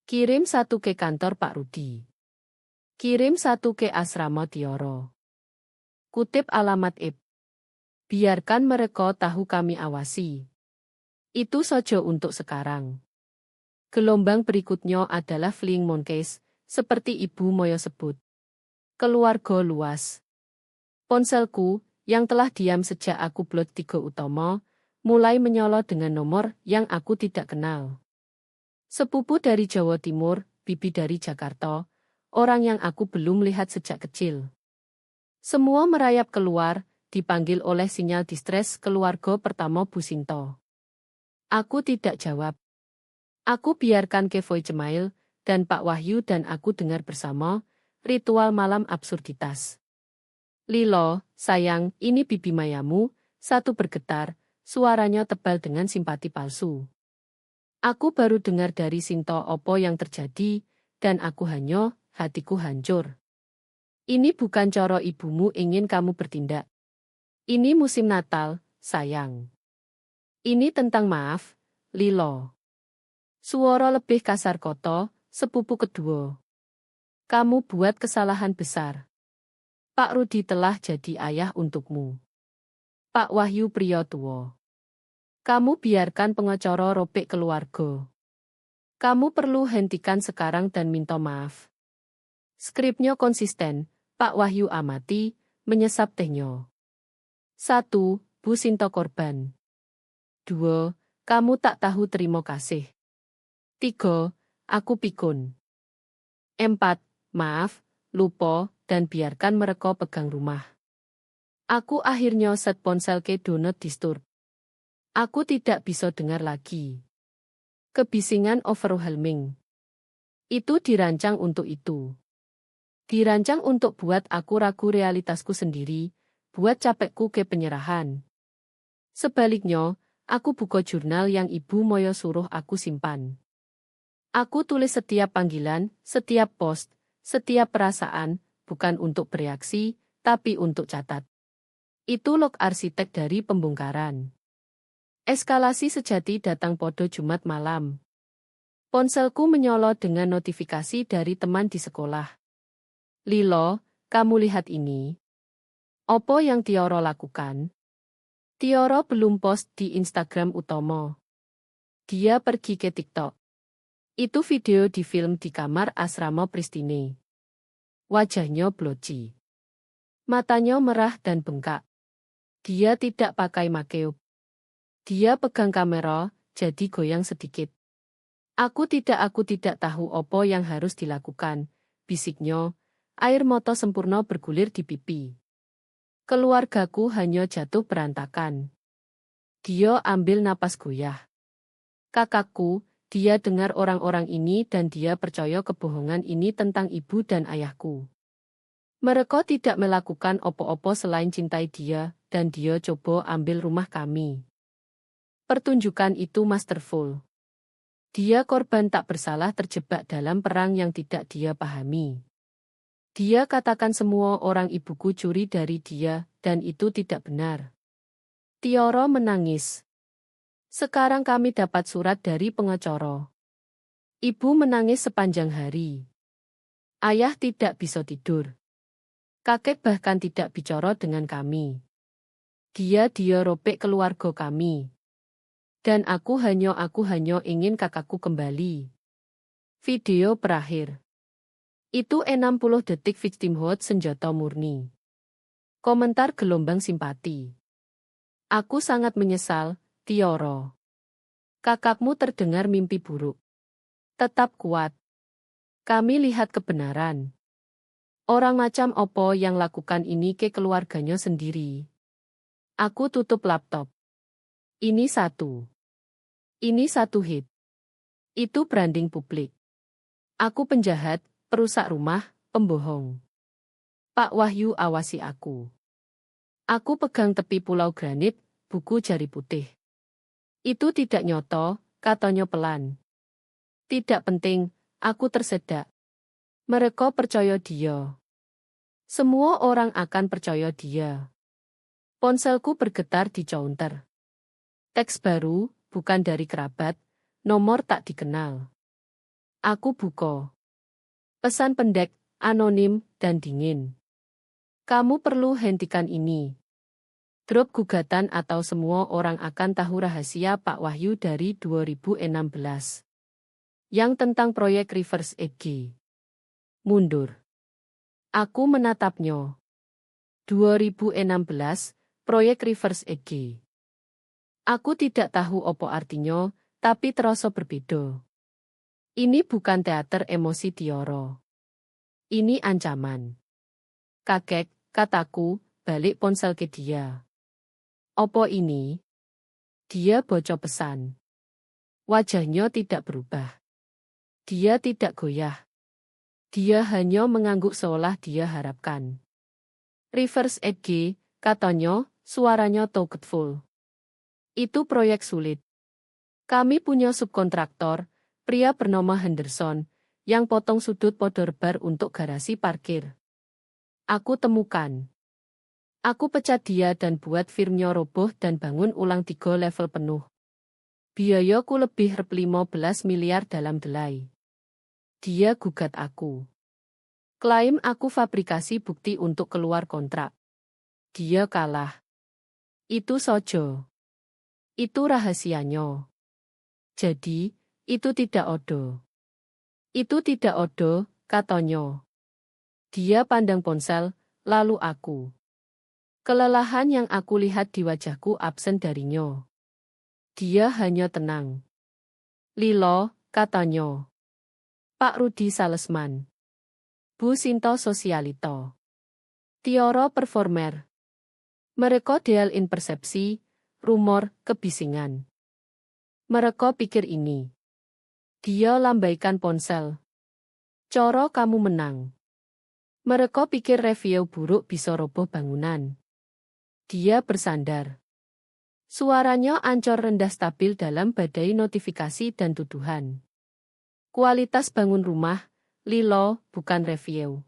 Kirim 1 ke kantor Pak Rudi. Kirim 1 ke asrama Tioro. Kutip alamat IP. Biarkan mereka tahu kami awasi. Itu saja untuk sekarang. Gelombang berikutnya adalah Flying Monkeys, seperti Ibu Moyo sebut. Keluarga luas. Ponselku, yang telah diam sejak aku upload 3 utama, mulai menyolot dengan nomor yang aku tidak kenal. Sepupu dari Jawa Timur, bibi dari Jakarta, orang yang aku belum lihat sejak kecil. Semua merayap keluar, dipanggil oleh sinyal distres keluarga pertama Bu Sinto. Aku tidak jawab. Aku biarkan ke voicemail, dan Pak Wahyu dan aku dengar bersama, ritual malam absurditas. Lilo, sayang, ini bibi mayamu, satu bergetar, suaranya tebal dengan simpati palsu. Aku baru dengar dari Sinto opo yang terjadi, dan aku hatiku hancur. Ini bukan cara ibumu ingin kamu bertindak. Ini musim Natal, sayang. Ini tentang maaf, Lilo. Suara lebih kasar koto, sepupu kedua. Kamu buat kesalahan besar. Pak Rudi telah jadi ayah untukmu. Pak Wahyu pria tua. Kamu biarkan pengacara robek keluarga. Kamu perlu hentikan sekarang dan minta maaf. Skripnya konsisten, Pak Wahyu amati, menyesap tehnya. 1. Bu Sinto korban. 2. Kamu tak tahu terima kasih. 3. Aku pikun. 4. Maaf, lupa, dan biarkan mereka pegang rumah. Aku akhirnya set ponsel ke do not disturb. Aku tidak bisa dengar lagi. Kebisingan overwhelming. Itu dirancang untuk itu. Dirancang untuk buat aku ragu realitasku sendiri, buat capekku ke penyerahan. Sebaliknya, aku buka jurnal yang Ibu Moyo suruh aku simpan. Aku tulis setiap panggilan, setiap post, setiap perasaan, bukan untuk bereaksi, tapi untuk catat. Itu log arsitek dari pembongkaran. Eskalasi sejati datang pada Jumat malam. Ponselku menyolot dengan notifikasi dari teman di sekolah. Lilo, kamu lihat ini. Opo yang Tioro lakukan? Tioro belum post di Instagram utama. Dia pergi ke TikTok. Itu video di film di kamar asrama Pristine. Wajahnya bloci. Matanya merah dan bengkak. Dia tidak pakai makeup. Dia pegang kamera, jadi goyang sedikit. Aku tidak tahu apa yang harus dilakukan, bisiknya, air mata sempurna bergulir di pipi. Keluargaku hanya jatuh berantakan. Dia ambil napas goyah. Kakakku, dia dengar orang-orang ini dan dia percaya kebohongan ini tentang ibu dan ayahku. Mereka tidak melakukan opo-opo selain cintai dia, dan dia coba ambil rumah kami. Pertunjukan itu masterful. Dia korban tak bersalah terjebak dalam perang yang tidak dia pahami. Dia katakan semua orang ibuku curi dari dia, dan itu tidak benar. Tioro menangis. Sekarang kami dapat surat dari pengacara. Ibu menangis sepanjang hari. Ayah tidak bisa tidur. Kakek bahkan tidak bicara dengan kami. Dia robek keluarga kami. Dan aku hanya ingin kakakku kembali. Video berakhir. Itu 60 detik victimhood senjata murni. Komentar gelombang simpati. Aku sangat menyesal, Tiara. Kakakmu terdengar mimpi buruk. Tetap kuat. Kami lihat kebenaran. Orang macam opo yang lakukan ini ke keluarganya sendiri. Aku tutup laptop. Ini satu hit. Itu branding publik. Aku penjahat, perusak rumah, pembohong. Pak Wahyu awasi aku. Aku pegang tepi pulau granit, buku jari putih. Itu tidak nyoto, katanya pelan. Tidak penting, aku tersedak. Mereka percaya dia. Semua orang akan percaya dia. Ponselku bergetar di counter. Teks baru, bukan dari kerabat, nomor tak dikenal. Aku buka. Pesan pendek, anonim, dan dingin. Kamu perlu hentikan ini. Drop gugatan atau semua orang akan tahu rahasia Pak Wahyu dari 2016. Yang tentang proyek Reverse EG. Mundur. Aku menatapnya. 2016, proyek Reverse EG. Aku tidak tahu apa artinya, tapi terasa berbeda. Ini bukan teater emosi Tiara. Ini ancaman. Kakek, kataku, balik ponsel ke dia. Apa ini? Dia baca pesan. Wajahnya tidak berubah. Dia tidak goyah. Dia hanya mengangguk seolah dia harapkan. Reverse EG, katanya, suaranya togetful. Itu proyek sulit. Kami punya subkontraktor, pria bernama Henderson, yang potong sudut podorbar untuk garasi parkir. Aku temukan. Aku pecat dia dan buat firmnya roboh dan bangun ulang 3 level penuh. Biayaku lebih 15 miliar dalam delai. Dia gugat aku. Klaim aku fabrikasi bukti untuk keluar kontrak. Dia kalah. Itu sojo. Itu rahasianya. Jadi, itu tidak odo. Itu tidak odo, katanya. Dia pandang ponsel, lalu aku. Kelelahan yang aku lihat di wajahku absen darinya. Dia hanya tenang. Lilo, katanya. Pak Rudi Salesman. Bu Sinto Sosialito. Tiara Performer. Mereka deal in persepsi, rumor, kebisingan. Mereka pikir ini. Dia lambaikan ponsel. Coro kamu menang. Mereka pikir review buruk bisa roboh bangunan. Dia bersandar. Suaranya ancur rendah stabil dalam badai notifikasi dan tuduhan. Kualitas bangun rumah, Lilo, bukan review.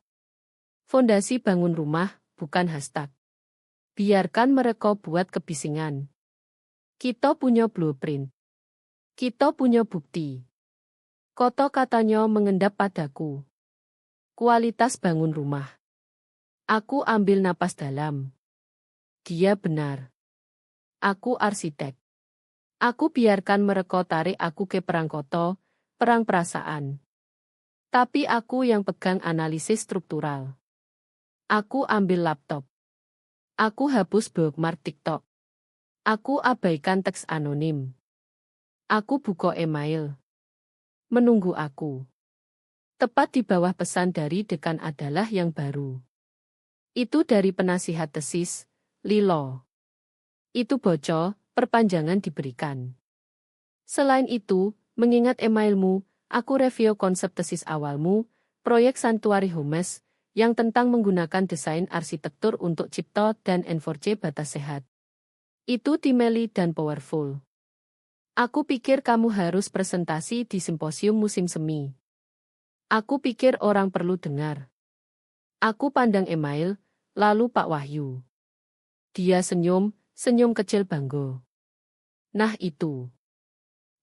Fondasi bangun rumah, bukan hashtag. Biarkan mereka buat kebisingan. Kita punya blueprint. Kita punya bukti. Kata-katanya mengendap padaku. Kualitas bangun rumah. Aku ambil napas dalam. Dia benar. Aku arsitek. Aku biarkan mereka tarik aku ke perang koto, perang perasaan. Tapi aku yang pegang analisis struktural. Aku ambil laptop. Aku hapus bookmark TikTok. Aku abaikan teks anonim. Aku buka email. Menunggu aku. Tepat di bawah pesan dari dekan adalah yang baru. Itu dari penasihat tesis, Lilo. Itu bocor, perpanjangan diberikan. Selain itu, mengingat emailmu, aku review konsep tesis awalmu, proyek Santuari Homes, yang tentang menggunakan desain arsitektur untuk cipta dan N4C batas sehat. Itu timely dan powerful. Aku pikir kamu harus presentasi di simposium musim semi. Aku pikir orang perlu dengar. Aku pandang email, lalu Pak Wahyu. Dia senyum kecil bangga. Nah itu.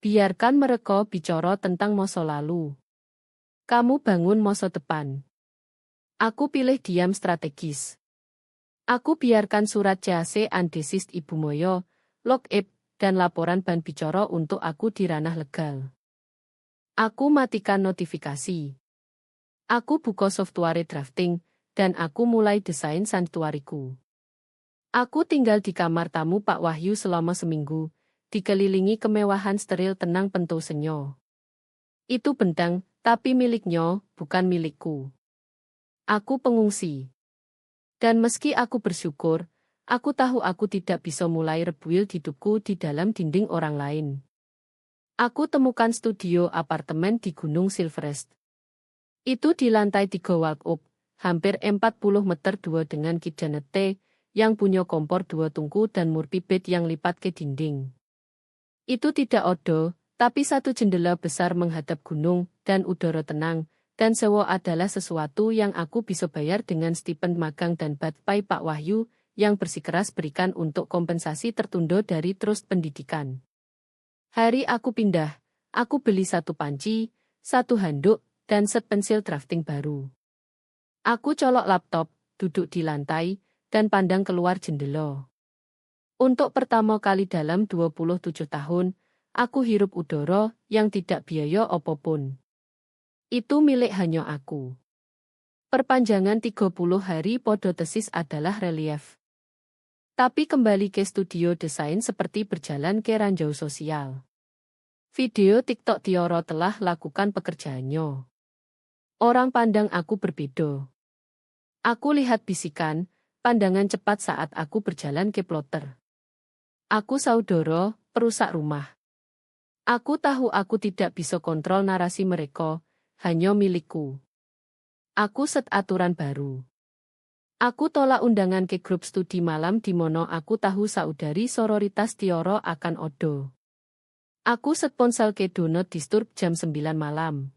Biarkan mereka bicara tentang masa lalu. Kamu bangun masa depan. Aku pilih diam strategis. Aku biarkan surat CAC andesis Ibu Moyo, log-ip, dan laporan ban bicara untuk aku di ranah legal. Aku matikan notifikasi. Aku buka software drafting, dan aku mulai desain santuariku. Aku tinggal di kamar tamu Pak Wahyu selama seminggu, dikelilingi kemewahan steril tenang pentu senyo. Itu bentang, tapi miliknya, bukan milikku. Aku pengungsi. Dan meski aku bersyukur, aku tahu aku tidak bisa mulai rebuild hidupku di dalam dinding orang lain. Aku temukan studio apartemen di Gunung Silverest. Itu di lantai 3 walk-up, hampir 40 meter 2 dengan kitchenette, yang punya kompor 2 tungku dan murphy bed yang lipat ke dinding. Itu tidak odo, tapi satu jendela besar menghadap gunung, dan udara tenang, dan sewa adalah sesuatu yang aku bisa bayar dengan stipend magang dan badpai Pak Wahyu, yang bersikeras berikan untuk kompensasi tertunda dari trust pendidikan. Hari aku pindah, aku beli satu panci, satu handuk, dan set pensil drafting baru. Aku colok laptop, duduk di lantai, dan pandang keluar jendela. Untuk pertama kali dalam 27 tahun, aku hirup udara yang tidak biaya apapun. Itu milik hanya aku. Perpanjangan 30 hari podo tesis adalah relief. Tapi kembali ke studio desain seperti berjalan ke ranjau sosial. Video TikTok Tioro telah lakukan pekerjaannya. Orang pandang aku berbeda. Aku lihat bisikan, pandangan cepat saat aku berjalan ke plotter. Aku saudara, perusak rumah. Aku tahu aku tidak bisa kontrol narasi mereka, hanya milikku. Aku set aturan baru. Aku tolak undangan ke grup studi malam di mono aku tahu saudari sororitas Tioro akan odo. Aku set ponsel ke do not disturb jam 9 malam.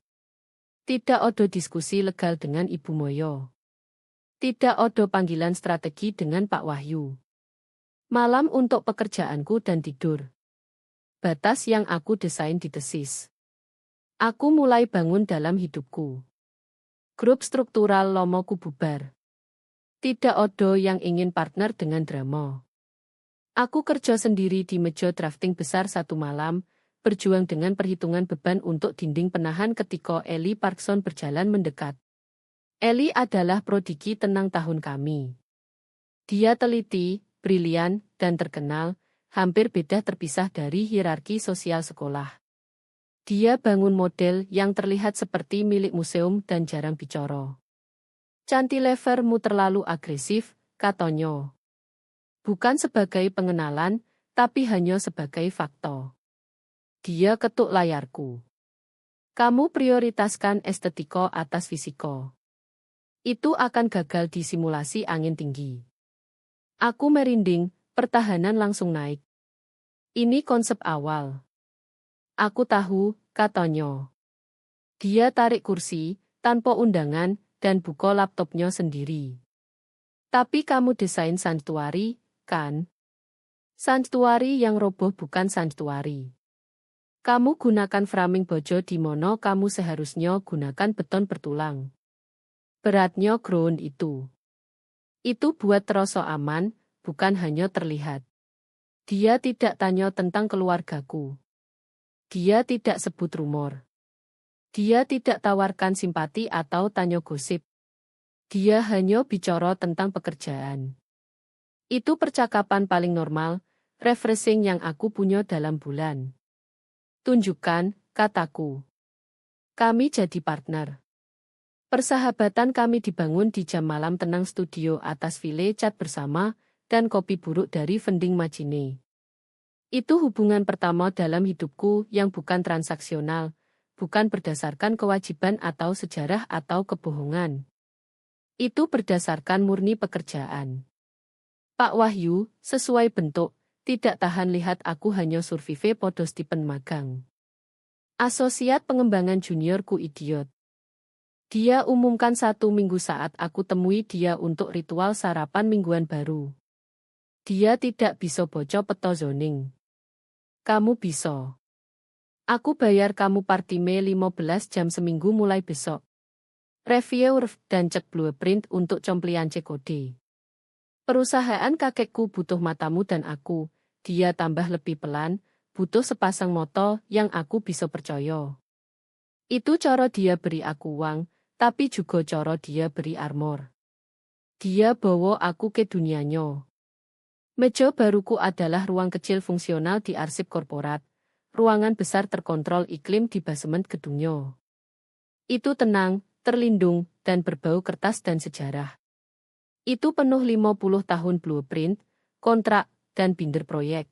Tidak odo diskusi legal dengan Ibu Moyo. Tidak odo panggilan strategi dengan Pak Wahyu. Malam untuk pekerjaanku dan tidur. Batas yang aku desain di tesis. Aku mulai bangun dalam hidupku. Grup struktural lomoku bubar. Tidak odo yang ingin partner dengan drama. Aku kerja sendiri di meja drafting besar satu malam, berjuang dengan perhitungan beban untuk dinding penahan ketika Ellie Parkson berjalan mendekat. Ellie adalah prodigi tenang tahun kami. Dia teliti, brilian, dan terkenal, hampir beda terpisah dari hierarki sosial sekolah. Dia bangun model yang terlihat seperti milik museum dan jarang bicara. Cantilevermu terlalu agresif, katanya. Bukan sebagai pengenalan, tapi hanya sebagai fakta. Dia ketuk layarku. Kamu prioritaskan estetika atas fisika. Itu akan gagal di simulasi angin tinggi. Aku merinding, pertahanan langsung naik. Ini konsep awal. Aku tahu, katanya. Dia tarik kursi, tanpa undangan, dan buka laptopnya sendiri. Tapi kamu desain santuari, kan? Santuari yang roboh bukan santuari. Kamu gunakan framing bojo di mono kamu seharusnya gunakan beton bertulang. Beratnya ground itu. Itu buat terasa aman, bukan hanya terlihat. Dia tidak tanya tentang keluargaku. Dia tidak sebut rumor. Dia tidak tawarkan simpati atau tanya gosip. Dia hanya bicara tentang pekerjaan. Itu percakapan paling normal, refreshing yang aku punya dalam bulan. Tunjukkan, kataku. Kami jadi partner. Persahabatan kami dibangun di jam malam tenang studio atas Ville cat bersama, dan kopi buruk dari vending machine. Itu hubungan pertama dalam hidupku yang bukan transaksional, bukan berdasarkan kewajiban atau sejarah atau kebohongan. Itu berdasarkan murni pekerjaan. Pak Wahyu, sesuai bentuk, tidak tahan lihat aku hanya survive podo stipend magang. Asosiat pengembangan juniorku idiot. Dia umumkan 1 minggu saat aku temui dia untuk ritual sarapan mingguan baru. Dia tidak bisa baca peta zoning. Kamu bisa. Aku bayar kamu partime 15 jam seminggu mulai besok. Review dan cek blueprint untuk compliance kode. Perusahaan kakekku butuh matamu dan aku, dia tambah lebih pelan, butuh sepasang moto yang aku bisa percaya. Itu cara dia beri aku uang, tapi juga cara dia beri armor. Dia bawa aku ke dunianya. Meja baruku adalah ruang kecil fungsional di arsip korporat, ruangan besar terkontrol iklim di basement gedungnya. Itu tenang, terlindung, dan berbau kertas dan sejarah. Itu penuh 50 tahun blueprint, kontrak, dan binder proyek.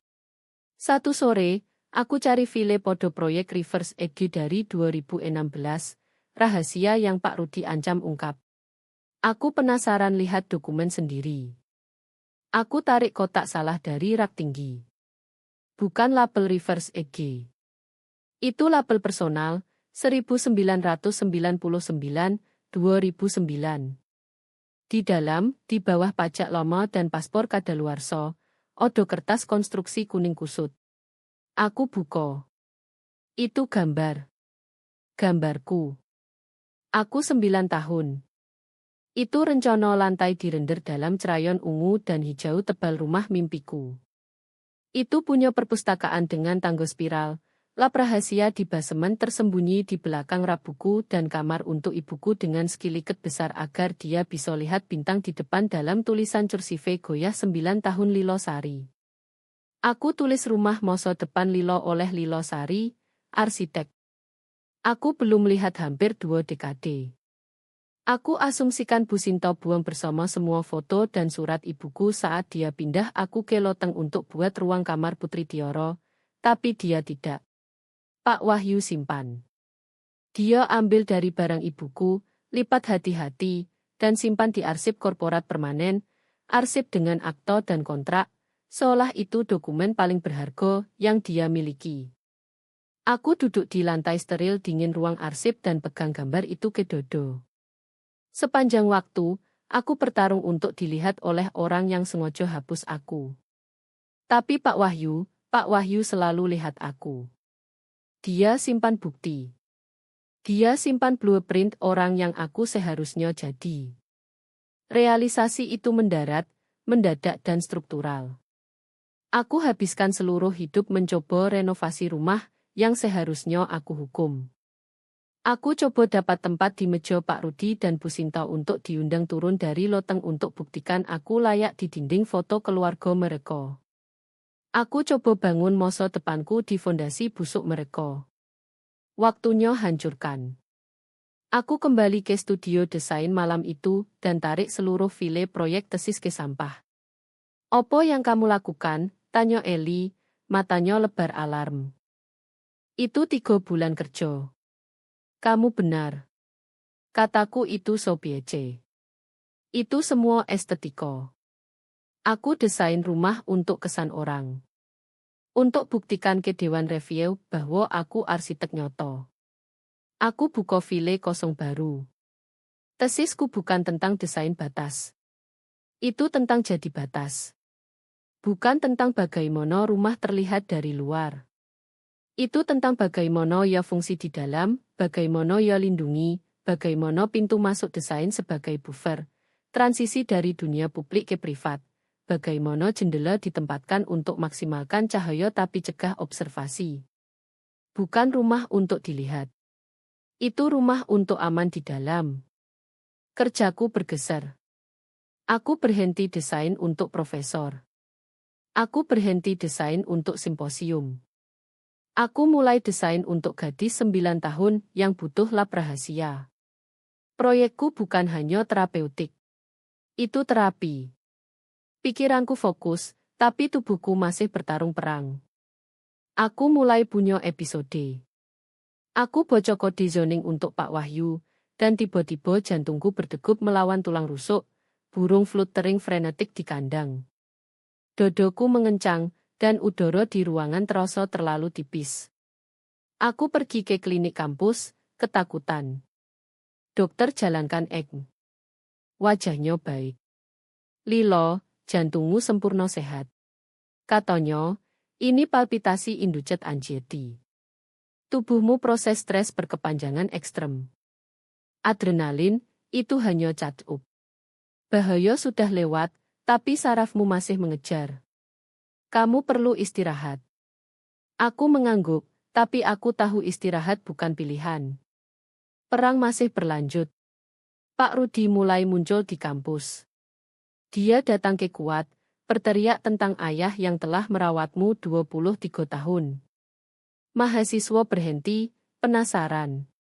Satu sore, aku cari file podo proyek reverse EG dari 2016, rahasia yang Pak Rudi ancam ungkap. Aku penasaran lihat dokumen sendiri. Aku tarik kotak salah dari rak tinggi. Bukan label reverse EG. Itu label personal, 1999-2009. Di dalam, di bawah pajak lama dan paspor kadaluarsa, odo kertas konstruksi kuning kusut. Aku buka. Itu gambar. Gambarku. Aku 9 tahun. Itu rencana lantai dirender dalam cerayon ungu dan hijau tebal rumah mimpiku. Itu punya perpustakaan dengan tangga spiral, lab rahasia di basemen tersembunyi di belakang rak buku dan kamar untuk ibuku dengan skiliket besar agar dia bisa lihat bintang di depan dalam tulisan cursive goyah 9 tahun Lilo Sari. Aku tulis rumah masa depan Lilo oleh Lilo Sari, arsitek. Aku belum lihat hampir 2 dekade. Aku asumsikan Bu Sinto buang bersama semua foto dan surat ibuku saat dia pindah aku ke loteng untuk buat ruang kamar Putri Tioro, tapi dia tidak. Pak Wahyu simpan. Dia ambil dari barang ibuku, lipat hati-hati, dan simpan di arsip korporat permanen, arsip dengan akta dan kontrak, seolah itu dokumen paling berharga yang dia miliki. Aku duduk di lantai steril dingin ruang arsip dan pegang gambar itu ke dodo. Sepanjang waktu, aku bertarung untuk dilihat oleh orang yang sengaja hapus aku. Tapi Pak Wahyu selalu lihat aku. Dia simpan bukti. Dia simpan blueprint orang yang aku seharusnya jadi. Realisasi itu mendadak dan struktural. Aku habiskan seluruh hidup mencoba renovasi rumah yang seharusnya aku hukum. Aku coba dapat tempat di meja Pak Rudi dan Bu Sinto untuk diundang turun dari loteng untuk buktikan aku layak di dinding foto keluarga mereka. Aku coba bangun masa depanku di fondasi busuk mereka. Waktunya hancurkan. Aku kembali ke studio desain malam itu dan tarik seluruh file proyek tesis ke sampah. Apa yang kamu lakukan? Tanya Eli, matanya lebar alarm. Itu 3 bulan kerja. Kamu benar. Kataku itu sobiece. Itu semua estetika. Aku desain rumah untuk kesan orang. Untuk buktikan ke Dewan Review bahwa aku arsitek nyoto. Aku buka file kosong baru. Tesisku bukan tentang desain batas. Itu tentang jadi batas. Bukan tentang bagaimana rumah terlihat dari luar. Itu tentang bagaimana ya fungsi di dalam, bagaimana ya lindungi, bagaimana pintu masuk desain sebagai buffer, transisi dari dunia publik ke privat. Bagaimana jendela ditempatkan untuk maksimalkan cahaya tapi cegah observasi. Bukan rumah untuk dilihat. Itu rumah untuk aman di dalam. Kerjaku bergeser. Aku berhenti desain untuk profesor. Aku berhenti desain untuk simposium. Aku mulai desain untuk gadis 9 tahun yang butuh lab rahasia. Proyekku bukan hanya terapeutik. Itu terapi. Pikiranku fokus, tapi tubuhku masih bertarung perang. Aku mulai punya episode. Aku baca kode zoning untuk Pak Wahyu, dan tiba-tiba jantungku berdegup melawan tulang rusuk, burung fluttering frenetik di kandang. Dodoku mengencang, dan udara di ruangan terasa terlalu tipis. Aku pergi ke klinik kampus, ketakutan. Dokter jalankan EKG. Wajahnya baik. Lilo, jantungmu sempurna sehat. Katanya, ini palpitasi inducet anxiety. Tubuhmu proses stres berkepanjangan ekstrem. Adrenalin, itu hanya cat up. Bahaya sudah lewat, Tapi sarafmu masih mengejar. Kamu perlu istirahat. Aku mengangguk, tapi aku tahu istirahat bukan pilihan. Perang masih berlanjut. Pak Rudi mulai muncul di kampus. Dia datang ke kuat, berteriak tentang ayah yang telah merawatmu 23 tahun. Mahasiswa berhenti, penasaran.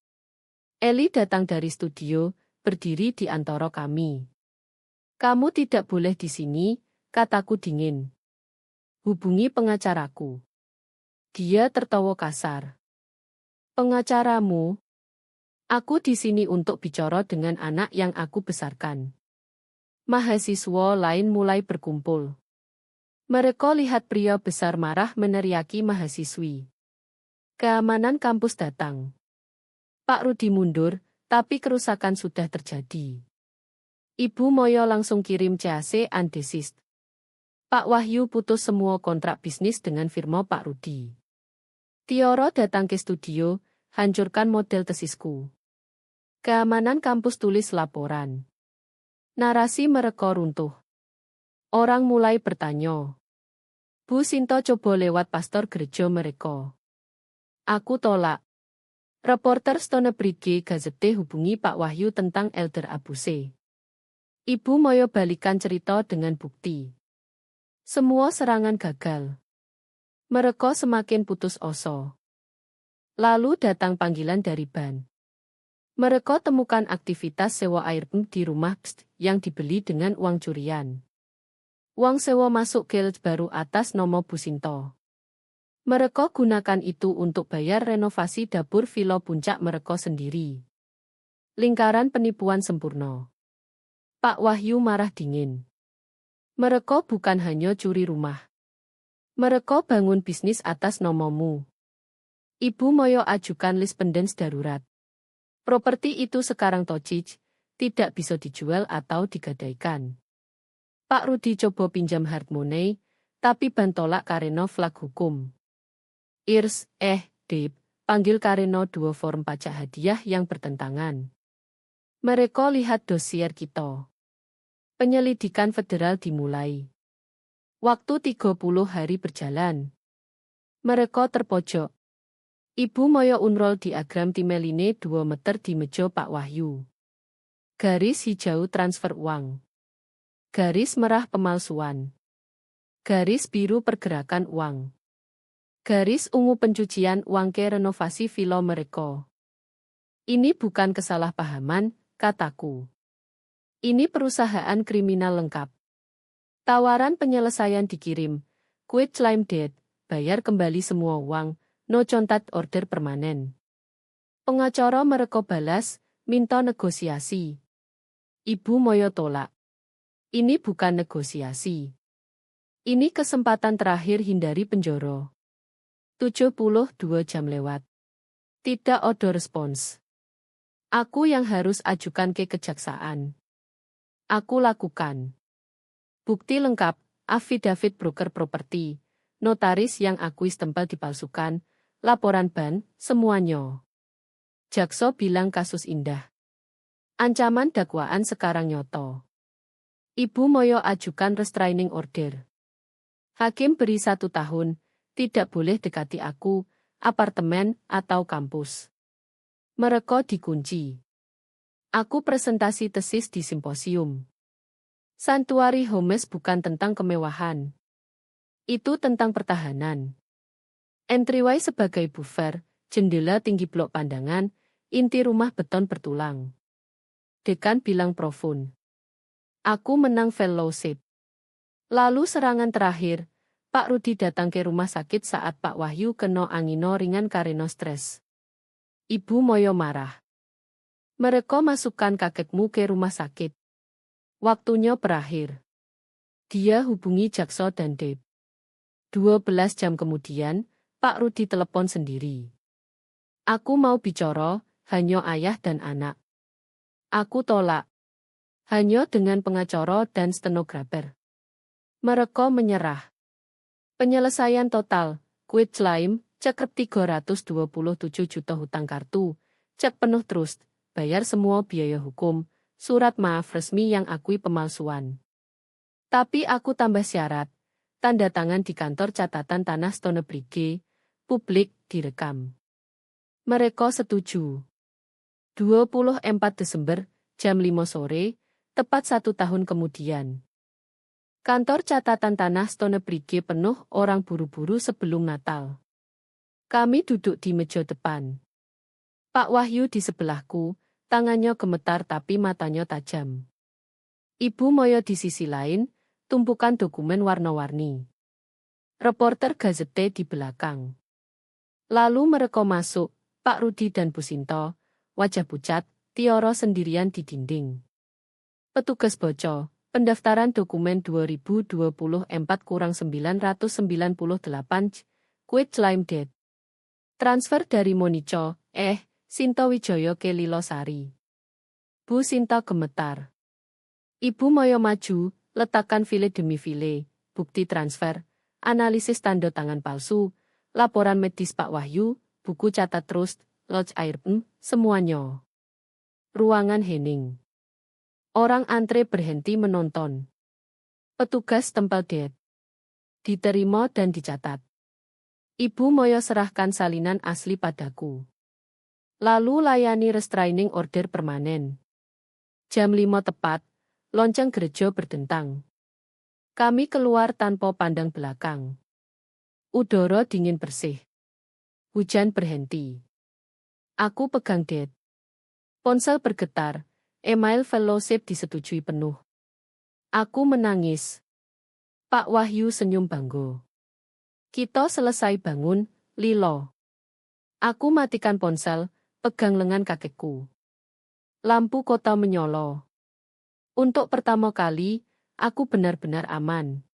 Eli datang dari studio, berdiri di antara kami. Kamu tidak boleh di sini, kataku dingin. Hubungi pengacaraku. Dia tertawa kasar. Pengacaramu? Aku di sini untuk bicara dengan anak yang aku besarkan. Mahasiswa lain mulai berkumpul. Mereka lihat pria besar marah meneriaki mahasiswi. Keamanan kampus datang. Pak Rudi mundur, tapi kerusakan sudah terjadi. Ibu Moyo langsung kirim CAC undesist. Pak Wahyu putus semua kontrak bisnis dengan firma Pak Rudi. Tioro datang ke studio, hancurkan model tesisku. Keamanan kampus tulis laporan. Narasi mereka runtuh. Orang mulai bertanya. Bu Sinto coba lewat pastor gereja mereka. Aku tolak. Reporter Stone Brige Gazette hubungi Pak Wahyu tentang Elder Abuse. Ibu Moyo balikan cerita dengan bukti. Semua serangan gagal. Mereka semakin putus asa. Lalu datang panggilan dari ban. Mereka temukan aktivitas sewa air pump di rumah yang dibeli dengan uang curian. Uang sewa masuk ke baru atas nama Bu Sinto. Mereka gunakan itu untuk bayar renovasi dapur villa puncak mereka sendiri. Lingkaran penipuan sempurna. Pak Wahyu marah dingin. Mereka bukan hanya curi rumah. Mereka bangun bisnis atas namamu. Ibu Moyo ajukan list pendens darurat. Properti itu sekarang tocic, tidak bisa dijual atau digadaikan. Pak Rudi coba pinjam hard money, tapi ban tolak karena flag hukum. Dip, panggil karena 2 form pajak hadiah yang bertentangan. Mereka lihat dosier kita. Penyelidikan federal dimulai. Waktu 30 hari berjalan. Mereka terpojok. Ibu Moyo unroll diagram timeline 2 meter di meja Pak Wahyu. Garis hijau transfer uang. Garis merah pemalsuan. Garis biru pergerakan uang. Garis ungu pencucian uang ke renovasi villa mereka. Ini bukan kesalahpahaman, kataku. Ini perusahaan kriminal lengkap. Tawaran penyelesaian dikirim. Quit claim debt, bayar kembali semua uang, no contact order permanen. Pengacara mereka balas, minta negosiasi. Ibu Moyo tolak. Ini bukan negosiasi. Ini kesempatan terakhir hindari penjara. 72 jam lewat. Tidak ada respons. Aku yang harus ajukan ke kejaksaan. Aku lakukan. Bukti lengkap, affidavit broker properti, notaris yang akui stempel dipalsukan, laporan ban, semuanya. Jaksa bilang kasus indah. Ancaman dakwaan sekarang nyoto. Ibu Moyo ajukan restraining order. Hakim beri 1 tahun, tidak boleh dekati aku, apartemen, atau kampus. Mereka dikunci. Aku presentasi tesis di simposium. Sanctuary Homes bukan tentang kemewahan. Itu tentang pertahanan. Entryway sebagai buffer, jendela tinggi blok pandangan, inti rumah beton bertulang. Dekan bilang profun. Aku menang fellowship. Lalu serangan terakhir, Pak Rudi datang ke rumah sakit saat Pak Wahyu kena angino ringan karena stres. Ibu Moyo marah. Mereka masukkan kakekmu ke rumah sakit. Waktunya berakhir. Dia hubungi jaksa dan Dep. 12 jam kemudian, Pak Rudi telepon sendiri. Aku mau bicara, hanya ayah dan anak. Aku tolak. Hanya dengan pengacara dan stenografer. Mereka menyerah. Penyelesaian total, quit claim, cek 327 juta hutang kartu, cek penuh trust, bayar semua biaya hukum, surat maaf resmi yang akui pemalsuan. Tapi aku tambah syarat, tanda tangan di kantor catatan tanah Stonebrige, publik, direkam. Mereka setuju. 24 Desember, jam 5 sore, tepat 1 tahun kemudian. Kantor catatan tanah Stonebrige penuh orang buru-buru sebelum Natal. Kami duduk di meja depan. Pak Wahyu di sebelahku, tangannya gemetar tapi matanya tajam. Ibu Moyo di sisi lain, tumpukan dokumen warna-warni. Reporter Gazete di belakang. Lalu mereka masuk, Pak Rudi dan Bu Sinto, wajah pucat, Tioro sendirian di dinding. Petugas boco, pendaftaran dokumen 2024-998, quit claim deed. Transfer dari Monico, Sinto Wijoyo ke Lilosari. Bu Sinto gemetar. Ibu Moyo maju, letakkan file demi file, bukti transfer, analisis tanda tangan palsu, laporan medis Pak Wahyu, buku catat trust, lodge air, semuanya. Ruangan hening. Orang antre berhenti menonton. Petugas tempel deed. Diterima dan dicatat. Ibu Moyo serahkan salinan asli padaku. Lalu layani restraining order permanen. Jam 5 tepat, lonceng gereja berdentang. Kami keluar tanpa pandang belakang. Udara dingin bersih. Hujan berhenti. Aku pegang deed. Ponsel bergetar, email fellowship disetujui penuh. Aku menangis. Pak Wahyu senyum bangga. Kita selesai bangun, Lilo. Aku matikan ponsel, pegang lengan kakekku. Lampu kota menyala. Untuk pertama kali, aku benar-benar aman.